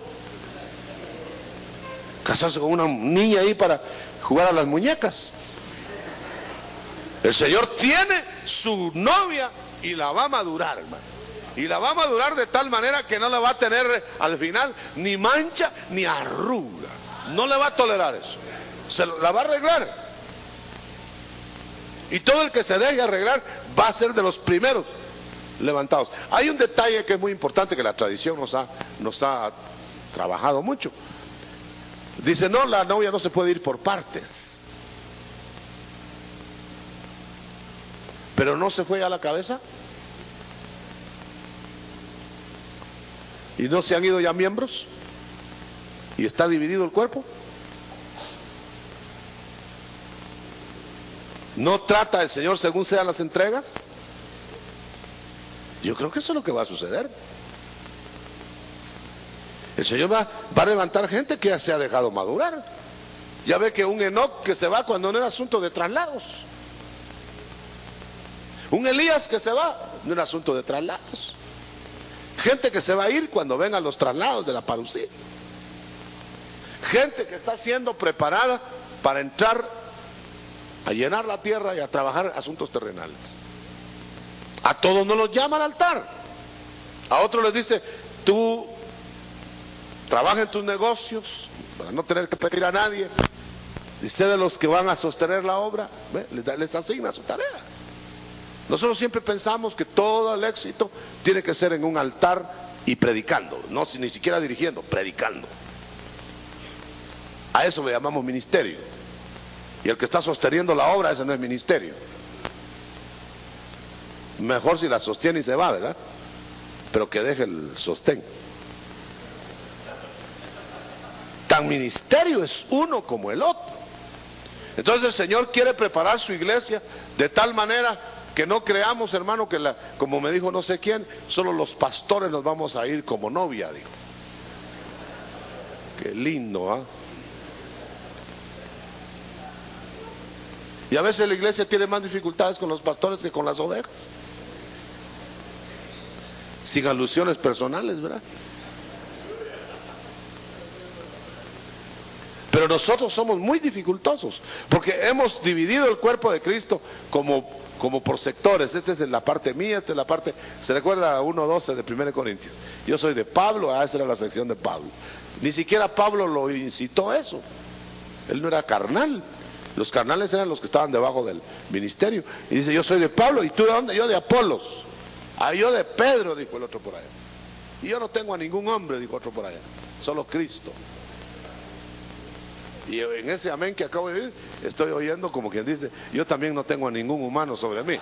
Casarse con una niña ahí para jugar a las muñecas. El Señor tiene su novia y la va a madurar, hermano. Y la va a madurar de tal manera que no le va a tener al final ni mancha ni arruga. No le va a tolerar eso. Se la va a arreglar. Y todo el que se deje arreglar va a ser de los primeros levantados. Hay un detalle que es muy importante que la tradición nos ha trabajado mucho. Dice, no, la novia no se puede ir por partes. Pero no se fue a la cabeza. Y no se han ido ya miembros. Y está dividido el cuerpo. ¿No trata el Señor según sean las entregas? Yo creo que eso es lo que va a suceder. El Señor va a levantar gente que se ha dejado madurar. Ya ve que un Enoc que se va cuando no era asunto de traslados. Un Elías que se va no era asunto de traslados. Gente que se va a ir cuando vengan los traslados de la parucía. Gente que está siendo preparada para entrar a llenar la tierra y a trabajar asuntos terrenales. A todos no los llama al altar. A otros les dice, tú trabaja en tus negocios para no tener que pedir a nadie. Y sé de los que van a sostener la obra. Les asigna su tarea. Nosotros siempre pensamos que todo el éxito tiene que ser en un altar y predicando. No ni siquiera dirigiendo, predicando. A eso le llamamos ministerio. Y el que está sosteniendo la obra, ese no es ministerio. Mejor si la sostiene y se va, ¿verdad? Pero que deje el sostén. Tan ministerio es uno como el otro. Entonces el Señor quiere preparar su iglesia de tal manera que no creamos, hermano, que como me dijo no sé quién, solo los pastores nos vamos a ir como novia, dijo. Qué lindo, ¿ah? Y a veces la iglesia tiene más dificultades con los pastores que con las ovejas. Sin alusiones personales, ¿verdad? Pero nosotros somos muy dificultosos, porque hemos dividido el cuerpo de Cristo como por sectores. Esta es la parte mía, esta es la parte... ¿Se recuerda a 1:12 de 1 Corintios? Yo soy de Pablo, esa era la sección de Pablo. Ni siquiera Pablo lo incitó a eso. Él no era carnal. Los carnales eran los que estaban debajo del ministerio. Y dice, yo soy de Pablo. ¿Y tú de dónde? Yo de Apolos. Ah, yo de Pedro, dijo el otro por allá. Y yo no tengo a ningún hombre, dijo otro por allá. Solo Cristo. Y en ese amén que acabo de oír, estoy oyendo como quien dice, yo también no tengo a ningún humano sobre mí.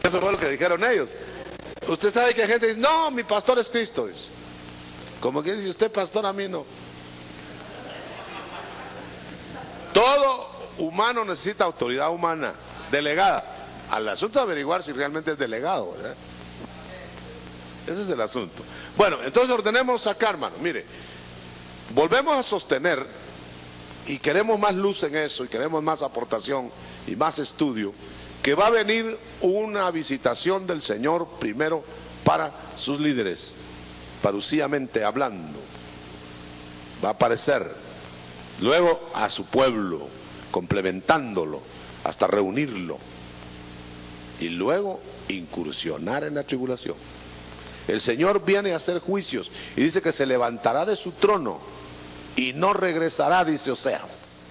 Eso fue lo que dijeron ellos. Usted sabe que hay gente que dice, no, mi pastor es Cristo. Dice. Como que dice usted, pastor, a mí no. Todo humano necesita autoridad humana, delegada. al asunto de averiguar si realmente es delegado, ¿verdad? Ese es el asunto. Bueno, entonces ordenemos acá, hermano. Mire, volvemos a sostener, y queremos más luz en eso, y queremos más aportación y más estudio, que va a venir una visitación del Señor primero para sus líderes, parucíamente hablando. Va a aparecer, luego a su pueblo, complementándolo hasta reunirlo, y luego incursionar en la tribulación. El Señor viene a hacer juicios y dice que se levantará de su trono y no regresará, dice Oseas,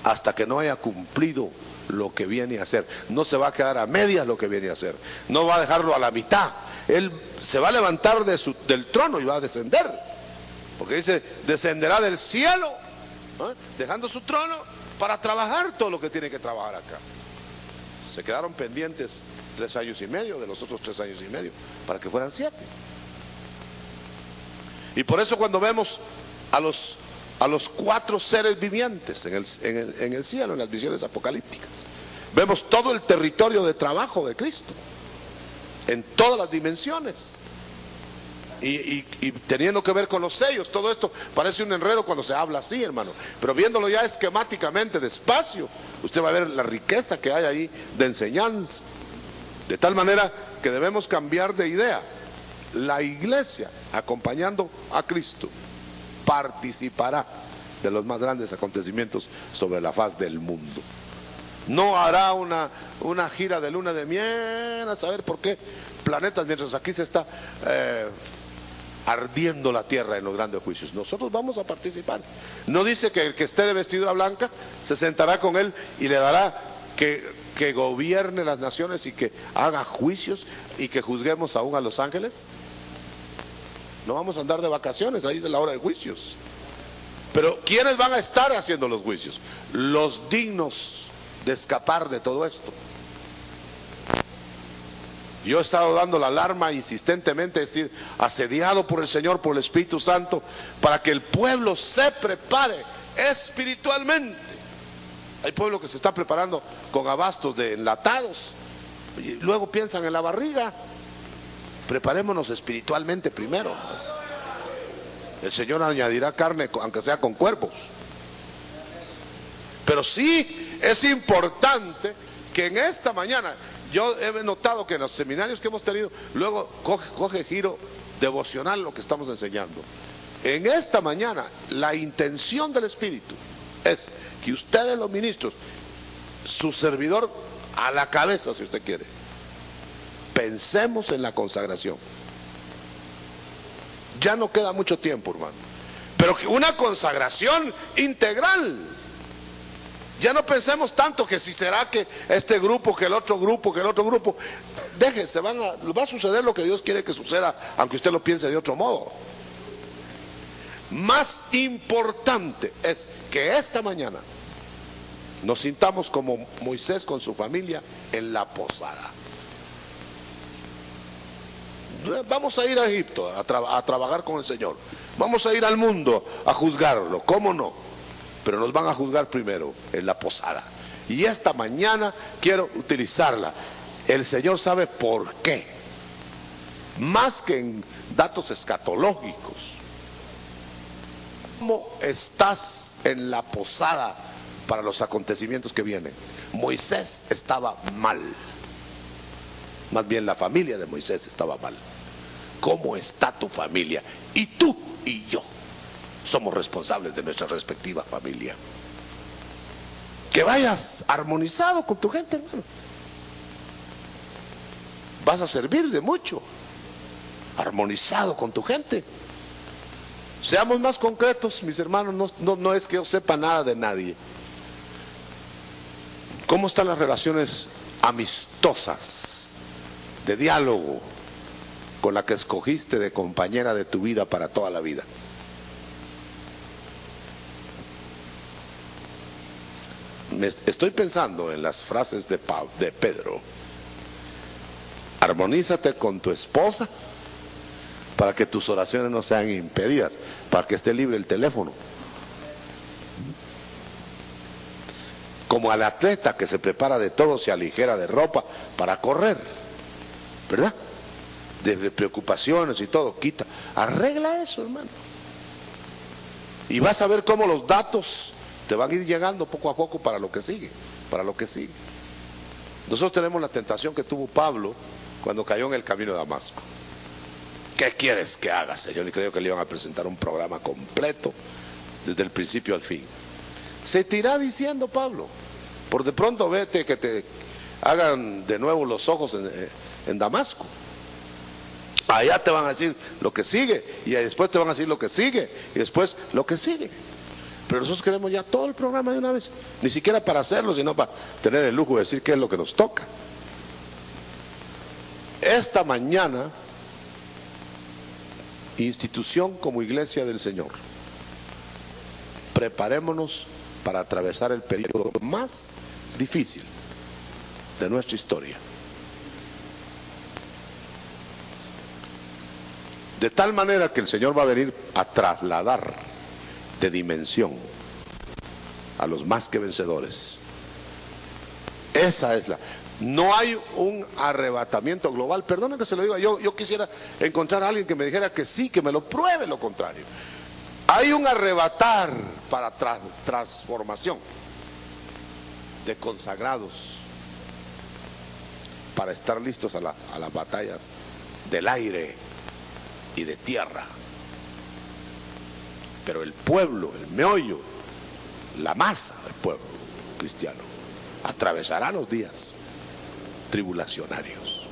hasta que no haya cumplido lo que viene a hacer. No se va a quedar a medias lo que viene a hacer, no va a dejarlo a la mitad. Él se va a levantar del trono y va a descender, porque dice, descenderá del cielo, dejando su trono para trabajar todo lo que tiene que trabajar acá. Se quedaron pendientes 3 años y medio de los otros 3 años y medio para que fueran 7. Y por eso cuando vemos a los 4 seres vivientes en el cielo, en las visiones apocalípticas, vemos todo el territorio de trabajo de Cristo en todas las dimensiones, y teniendo que ver con los sellos. Todo esto parece un enredo cuando se habla así, hermano, pero viéndolo ya esquemáticamente, despacio, usted va a ver la riqueza que hay ahí de enseñanza, de tal manera que debemos cambiar de idea. La iglesia, acompañando a Cristo, participará de los más grandes acontecimientos sobre la faz del mundo. No hará una gira de luna de miel a saber por qué planetas, mientras aquí se está ardiendo la tierra en los grandes juicios. Nosotros vamos a participar. No dice que el que esté de vestidura blanca se sentará con él y le dará que gobierne las naciones y que haga juicios y que juzguemos aún a los ángeles. No vamos a andar de vacaciones, ahí es la hora de juicios. Pero ¿quiénes van a estar haciendo los juicios? Los dignos de escapar de todo esto. Yo he estado dando la alarma insistentemente, es decir, asediado por el Señor, por el Espíritu Santo, para que el pueblo se prepare espiritualmente. Hay pueblo que se está preparando con abastos de enlatados y luego piensan en la barriga. Preparémonos espiritualmente primero. El Señor añadirá carne, aunque sea con cuervos. Pero sí es importante que en esta mañana, yo he notado que en los seminarios que hemos tenido, luego coge giro devocional lo que estamos enseñando. En esta mañana, la intención del Espíritu es que ustedes, los ministros, su servidor a la cabeza, si usted quiere, pensemos en la consagración. Ya no queda mucho tiempo, hermano, pero que una consagración integral. Ya no pensemos tanto que si será que este grupo, que el otro grupo, que el otro grupo. Déjense, va a suceder lo que Dios quiere que suceda, aunque usted lo piense de otro modo. Más importante es que esta mañana nos sintamos como Moisés con su familia en la posada. Vamos a ir a Egipto a trabajar con el Señor. Vamos a ir al mundo a juzgarlo, ¿cómo no? Pero nos van a juzgar primero en la posada. Y esta mañana quiero utilizarla. El Señor sabe por qué. Más que en datos escatológicos. ¿Cómo estás en la posada para los acontecimientos que vienen? Moisés estaba mal. Más bien la familia de Moisés estaba mal. ¿Cómo está tu familia? Y tú y yo somos responsables de nuestra respectiva familia. Que vayas armonizado con tu gente, hermano. Vas a servir de mucho. Armonizado con tu gente. Seamos más concretos, mis hermanos. No es que yo sepa nada de nadie. ¿Cómo están las relaciones amistosas, de diálogo, con la que escogiste de compañera de tu vida para toda la vida? Estoy pensando en las frases de Pedro. Armonízate con tu esposa para que tus oraciones no sean impedidas, para que esté libre el teléfono. como al atleta que se prepara de todo, se aligera de ropa para correr, ¿verdad? Desde preocupaciones y todo, quita, arregla eso, hermano. Y vas a ver cómo los datos te van a ir llegando poco a poco para lo que sigue, para lo que sigue. Nosotros tenemos la tentación que tuvo Pablo cuando cayó en el camino de Damasco. ¿Qué quieres que haga, Señor? Y creo que le iban a presentar un programa completo desde el principio al fin. Se tira diciendo Pablo, por de pronto vete que te hagan de nuevo los ojos en Damasco. Allá te van a decir lo que sigue, y después te van a decir lo que sigue, y después lo que sigue. Pero nosotros queremos ya todo el programa de una vez, ni siquiera para hacerlo, sino para tener el lujo de decir qué es lo que nos toca. Esta mañana, institución como Iglesia del Señor, preparémonos para atravesar el periodo más difícil de nuestra historia. De tal manera que el Señor va a venir a trasladar de dimensión a los más que vencedores. Esa es la... No hay un arrebatamiento global. Perdone que se lo diga, yo quisiera encontrar a alguien que me dijera que sí, que me lo pruebe lo contrario. Hay un arrebatar para transformación de consagrados para estar listos a las batallas del aire y de tierra. Pero el pueblo, el meollo, la masa del pueblo cristiano atravesará los días tribulacionarios.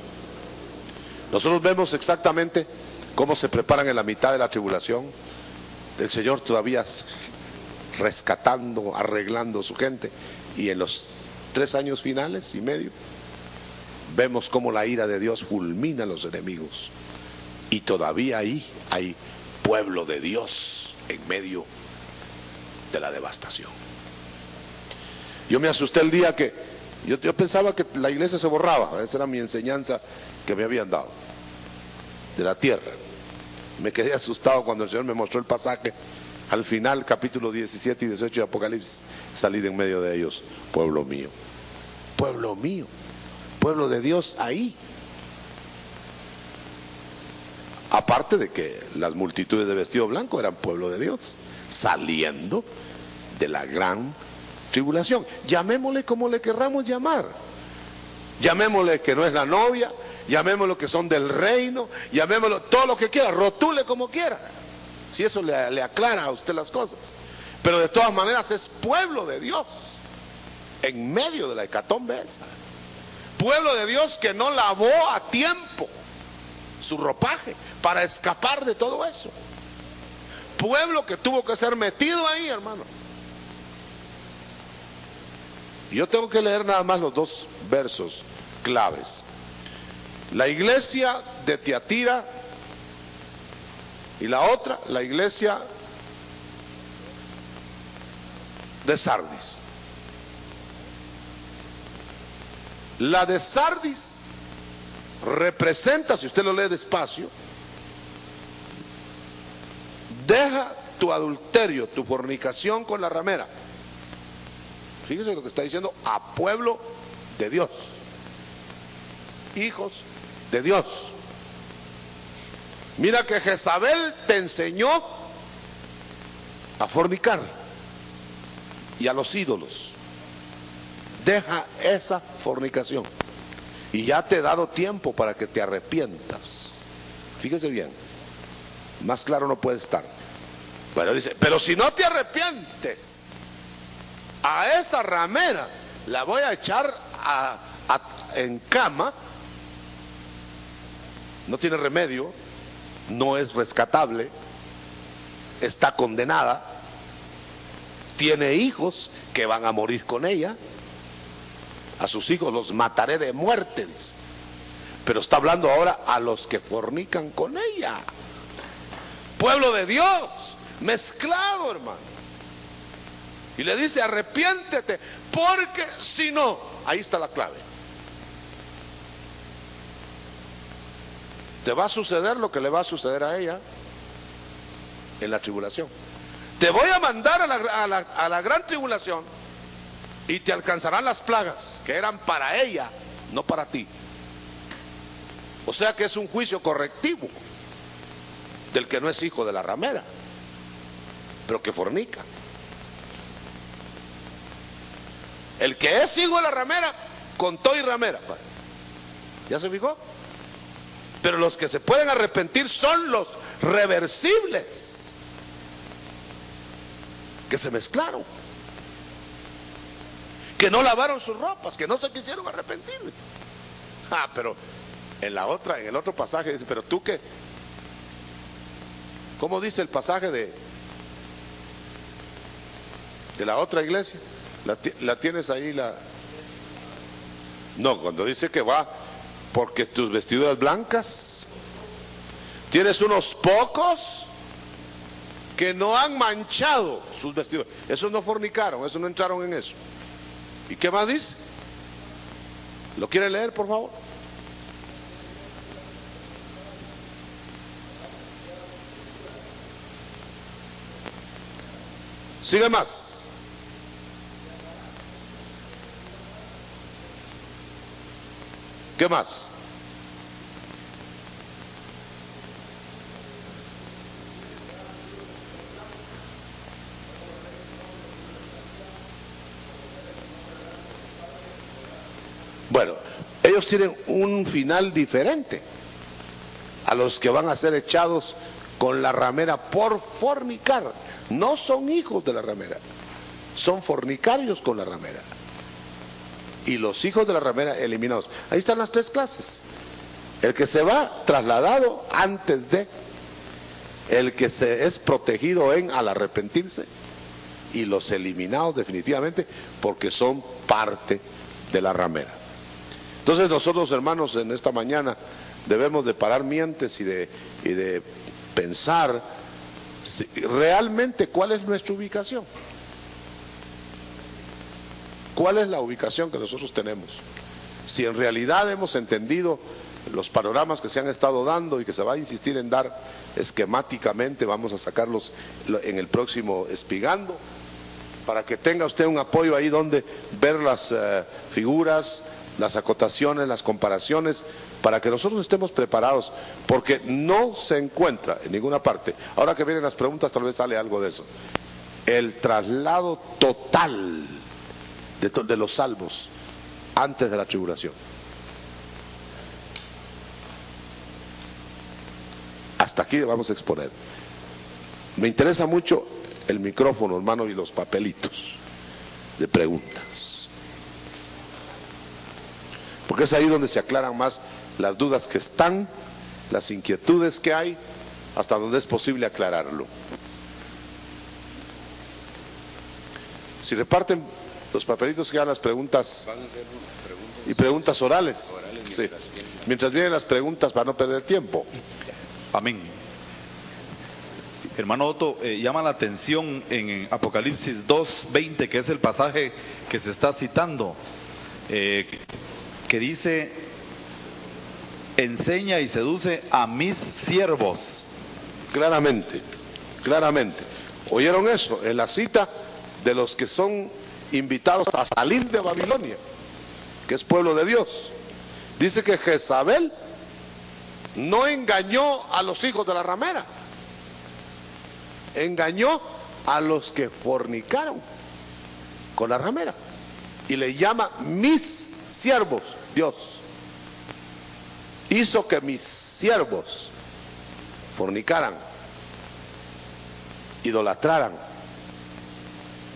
Nosotros vemos exactamente cómo se preparan en la mitad de la tribulación, el Señor todavía rescatando, arreglando su gente, y en los 3 años finales y medio vemos cómo la ira de Dios fulmina a los enemigos, y todavía ahí hay pueblo de Dios en medio de la devastación. Yo me asusté el día que yo pensaba que la iglesia se borraba. Esa era mi enseñanza que me habían dado de la tierra. Me quedé asustado cuando el Señor me mostró el pasaje al final, capítulo 17 y 18 de Apocalipsis. Salí de en medio de ellos, pueblo mío, pueblo de Dios ahí. Aparte de que las multitudes de vestido blanco eran pueblo de Dios, saliendo de la gran tribulación. Llamémosle como le querramos llamar. Llamémosle que no es la novia, llamémosle que son del reino, llamémosle todo lo que quiera, rotule como quiera, si eso le aclara a usted las cosas. Pero de todas maneras es pueblo de Dios en medio de la hecatombe esa. Pueblo de Dios que no lavó a tiempo su ropaje para escapar de todo eso. Pueblo que tuvo que ser metido ahí, hermano. Y yo tengo que leer nada más los 2 versos claves. La iglesia de Tiatira y la otra, la iglesia de Sardis. La de Sardis representa, si usted lo lee despacio, deja tu adulterio, tu fornicación con la ramera. Fíjese lo que está diciendo, a pueblo de Dios, hijos de Dios. Mira que Jezabel te enseñó a fornicar y a los ídolos. Deja esa fornicación. Y ya te he dado tiempo para que te arrepientas. Fíjese bien, más claro no puede estar. Bueno, dice, pero si no te arrepientes, a esa ramera la voy a echar en cama. No tiene remedio, no es rescatable, está condenada, tiene hijos que van a morir con ella. A sus hijos los mataré de muerte, dice. Pero está hablando ahora a los que fornican con ella. Pueblo de Dios, mezclado, hermano. Y le dice, arrepiéntete, porque si no, ahí está la clave. Te va a suceder lo que le va a suceder a ella en la tribulación. Te voy a mandar a la gran tribulación, y te alcanzarán las plagas que eran para ella, no para ti. O sea que es un juicio correctivo del que no es hijo de la ramera, pero que fornica. El que es hijo de la ramera, con todo y ramera, ¿ya se fijó? Pero los que se pueden arrepentir son los reversibles, que se mezclaron, que no lavaron sus ropas, que no se quisieron arrepentir. Pero en el otro pasaje dice, pero tú qué, ¿cómo dice el pasaje de la otra iglesia? ¿La tienes ahí? No, cuando dice que va porque tus vestiduras blancas, tienes unos pocos que no han manchado sus vestiduras. Esos no fornicaron, esos no entraron en eso. ¿Y qué más dice? ¿Lo quiere leer, por favor? Sigue más. ¿Qué más? Bueno, ellos tienen un final diferente a los que van a ser echados con la ramera por fornicar. No son hijos de la ramera, son fornicarios con la ramera. Y los hijos de la ramera eliminados. Ahí están las tres clases. El que se va trasladado antes de, el que se es protegido al arrepentirse, y los eliminados definitivamente porque son parte de la ramera. Entonces nosotros, hermanos, en esta mañana debemos de parar mientes y de pensar realmente cuál es nuestra ubicación. ¿Cuál es la ubicación que nosotros tenemos? Si en realidad hemos entendido los panoramas que se han estado dando y que se va a insistir en dar esquemáticamente, vamos a sacarlos en el próximo Espigando, para que tenga usted un apoyo ahí donde ver las figuras, las acotaciones, las comparaciones, para que nosotros estemos preparados, porque no se encuentra en ninguna parte. Ahora que vienen las preguntas, tal vez sale algo de eso. El traslado total de los salvos antes de la tribulación. Hasta aquí vamos a exponer. Me interesa mucho el micrófono, hermano, y los papelitos de preguntas, porque es ahí donde se aclaran más las dudas que están, las inquietudes que hay, hasta donde es posible aclararlo. Si reparten los papelitos, quedan las preguntas y preguntas orales. Sí. Mientras vienen las preguntas, para no perder tiempo. Amén. Hermano Otto, llama la atención en Apocalipsis 2:20, que es el pasaje que se está citando, que dice: enseña y seduce a mis siervos. Claramente, claramente. ¿Oyeron eso? En la cita de los que son invitados a salir de Babilonia, que es pueblo de Dios. Dice que Jezabel no engañó a los hijos de la ramera, engañó a los que fornicaron con la ramera, y le llama mis siervos. Dios hizo que mis siervos fornicaran, idolatraran,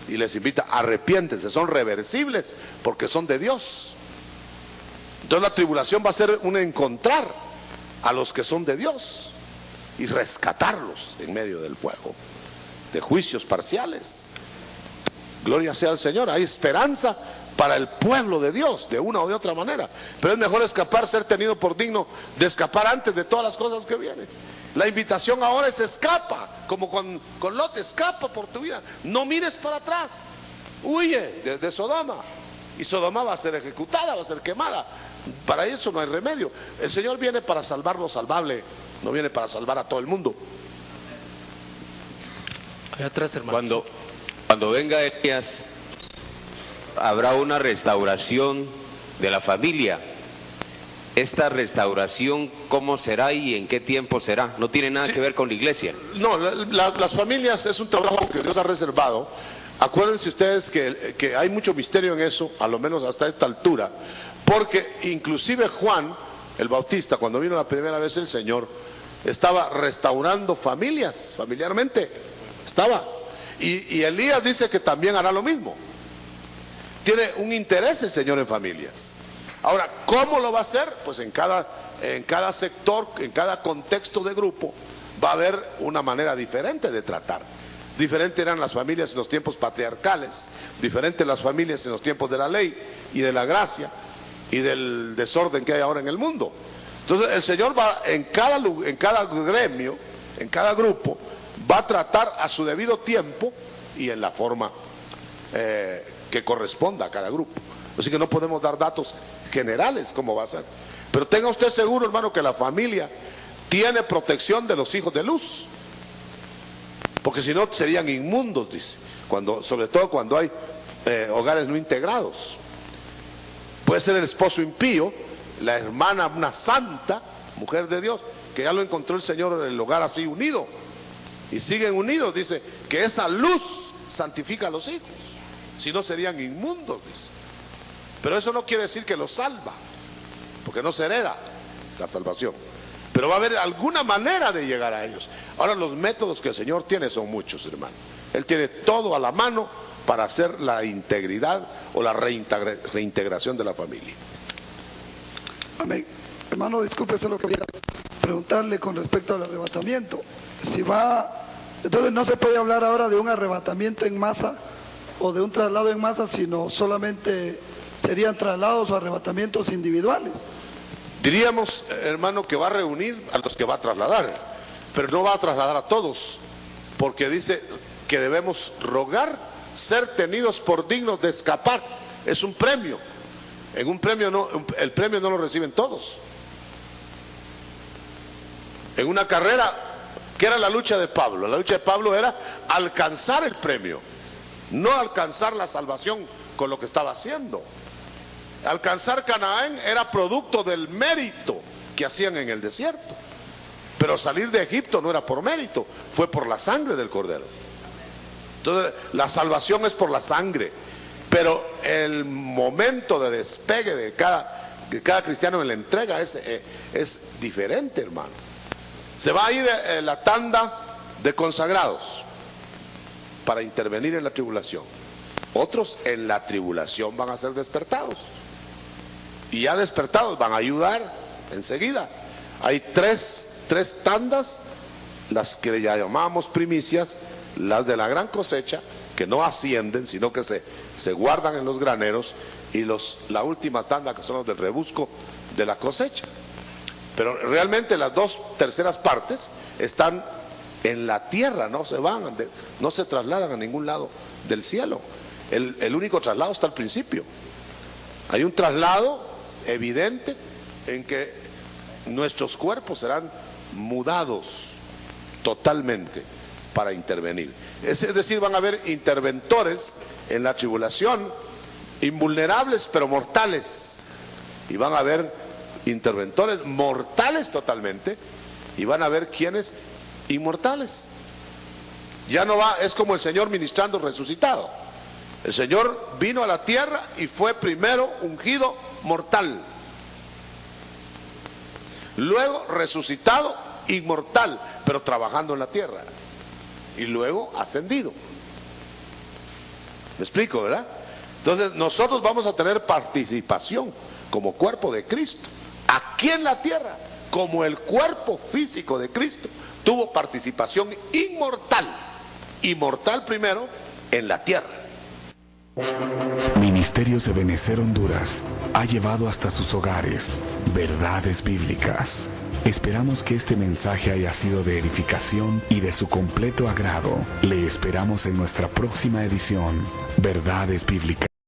y les invita: arrepiéntense, son reversibles porque son de Dios. Entonces la tribulación va a ser un encontrar a los que son de Dios y rescatarlos en medio del fuego de juicios parciales. Gloria sea al Señor. Hay esperanza para el pueblo de Dios de una o de otra manera, pero es mejor escapar, ser tenido por digno de escapar antes de todas las cosas que vienen. La invitación ahora es: escapa, como con Lot, escapa por tu vida, no mires para atrás, huye de Sodoma, y Sodoma va a ser ejecutada, va a ser quemada. Para eso no hay remedio. El Señor viene para salvar lo salvable, no viene para salvar a todo el mundo. Allá atrás, hermano. Cuando venga Elías habrá una restauración de la familia. Esta restauración, ¿cómo será y en qué tiempo será? No tiene nada que ver con la iglesia. No, las familias es un trabajo que Dios ha reservado. Acuérdense ustedes que hay mucho misterio en eso, a lo menos hasta esta altura, porque inclusive Juan el Bautista, cuando vino la primera vez el Señor, estaba restaurando familias, familiarmente, estaba. Y Elías dice que también hará lo mismo. Tiene un interés el Señor en familias. Ahora, ¿cómo lo va a hacer? Pues en cada sector, en cada contexto de grupo, va a haber una manera diferente de tratar. Diferentes eran las familias en los tiempos patriarcales, diferentes las familias en los tiempos de la ley y de la gracia y del desorden que hay ahora en el mundo. Entonces el Señor va en cada gremio, en cada grupo, va a tratar a su debido tiempo y en la forma que corresponda a cada grupo. Así que no podemos dar datos generales cómo va a ser. Pero tenga usted seguro, hermano, que la familia tiene protección de los hijos de luz. Porque si no serían inmundos, dice, sobre todo cuando hay hogares no integrados. Puede ser el esposo impío, la hermana una santa, mujer de Dios, que ya lo encontró el Señor en el hogar así unido. Y siguen unidos, dice, que esa luz santifica a los hijos. Si no serían inmundos, dice. Pero eso no quiere decir que los salva, porque no se hereda la salvación. Pero va a haber alguna manera de llegar a ellos. Ahora, los métodos que el Señor tiene son muchos, hermano. Él tiene todo a la mano para hacer la integridad o la reintegración de la familia. Amén. Hermano, disculpe, solo quería preguntarle con respecto al arrebatamiento. Entonces no se puede hablar ahora de un arrebatamiento en masa o de un traslado en masa, sino solamente serían traslados o arrebatamientos individuales. Diríamos, hermano, que va a reunir a los que va a trasladar, pero no va a trasladar a todos, porque dice que debemos rogar ser tenidos por dignos de escapar. Es un premio. En un premio el premio no lo reciben todos. En una carrera, ¿qué era la lucha de Pablo? La lucha de Pablo era alcanzar el premio, no alcanzar la salvación con lo que estaba haciendo. Alcanzar Canaán era producto del mérito que hacían en el desierto. Pero salir de Egipto no era por mérito, fue por la sangre del Cordero. Entonces la salvación es por la sangre, pero el momento de despegue de cada cristiano en la entrega es diferente, hermano. Se va a ir la tanda de consagrados para intervenir en la tribulación. Otros en la tribulación van a ser despertados. Y ya despertados van a ayudar enseguida. Hay tres tandas, las que ya llamamos primicias, las de la gran cosecha, que no ascienden, sino que se guardan en los graneros, y la última tanda, que son los del rebusco de la cosecha. Pero realmente las 2/3 partes están en la tierra, no se trasladan a ningún lado del cielo. El único traslado está al principio. Hay un traslado evidente en que nuestros cuerpos serán mudados totalmente para intervenir. Es decir, van a haber interventores en la tribulación, invulnerables pero mortales, y van a haber interventores mortales totalmente, y van a haber quienes inmortales. Ya no es como el Señor ministrando resucitado. El Señor vino a la tierra y fue primero ungido mortal, luego resucitado inmortal, pero trabajando en la tierra, y luego ascendido. ¿Me explico, verdad? Entonces nosotros vamos a tener participación como cuerpo de Cristo aquí en la tierra, como el cuerpo físico de Cristo tuvo participación inmortal primero en la tierra. Ministerios de Ebenecer Honduras ha llevado hasta sus hogares verdades bíblicas. Esperamos que este mensaje haya sido de edificación y de su completo agrado. Le esperamos en nuestra próxima edición, Verdades Bíblicas.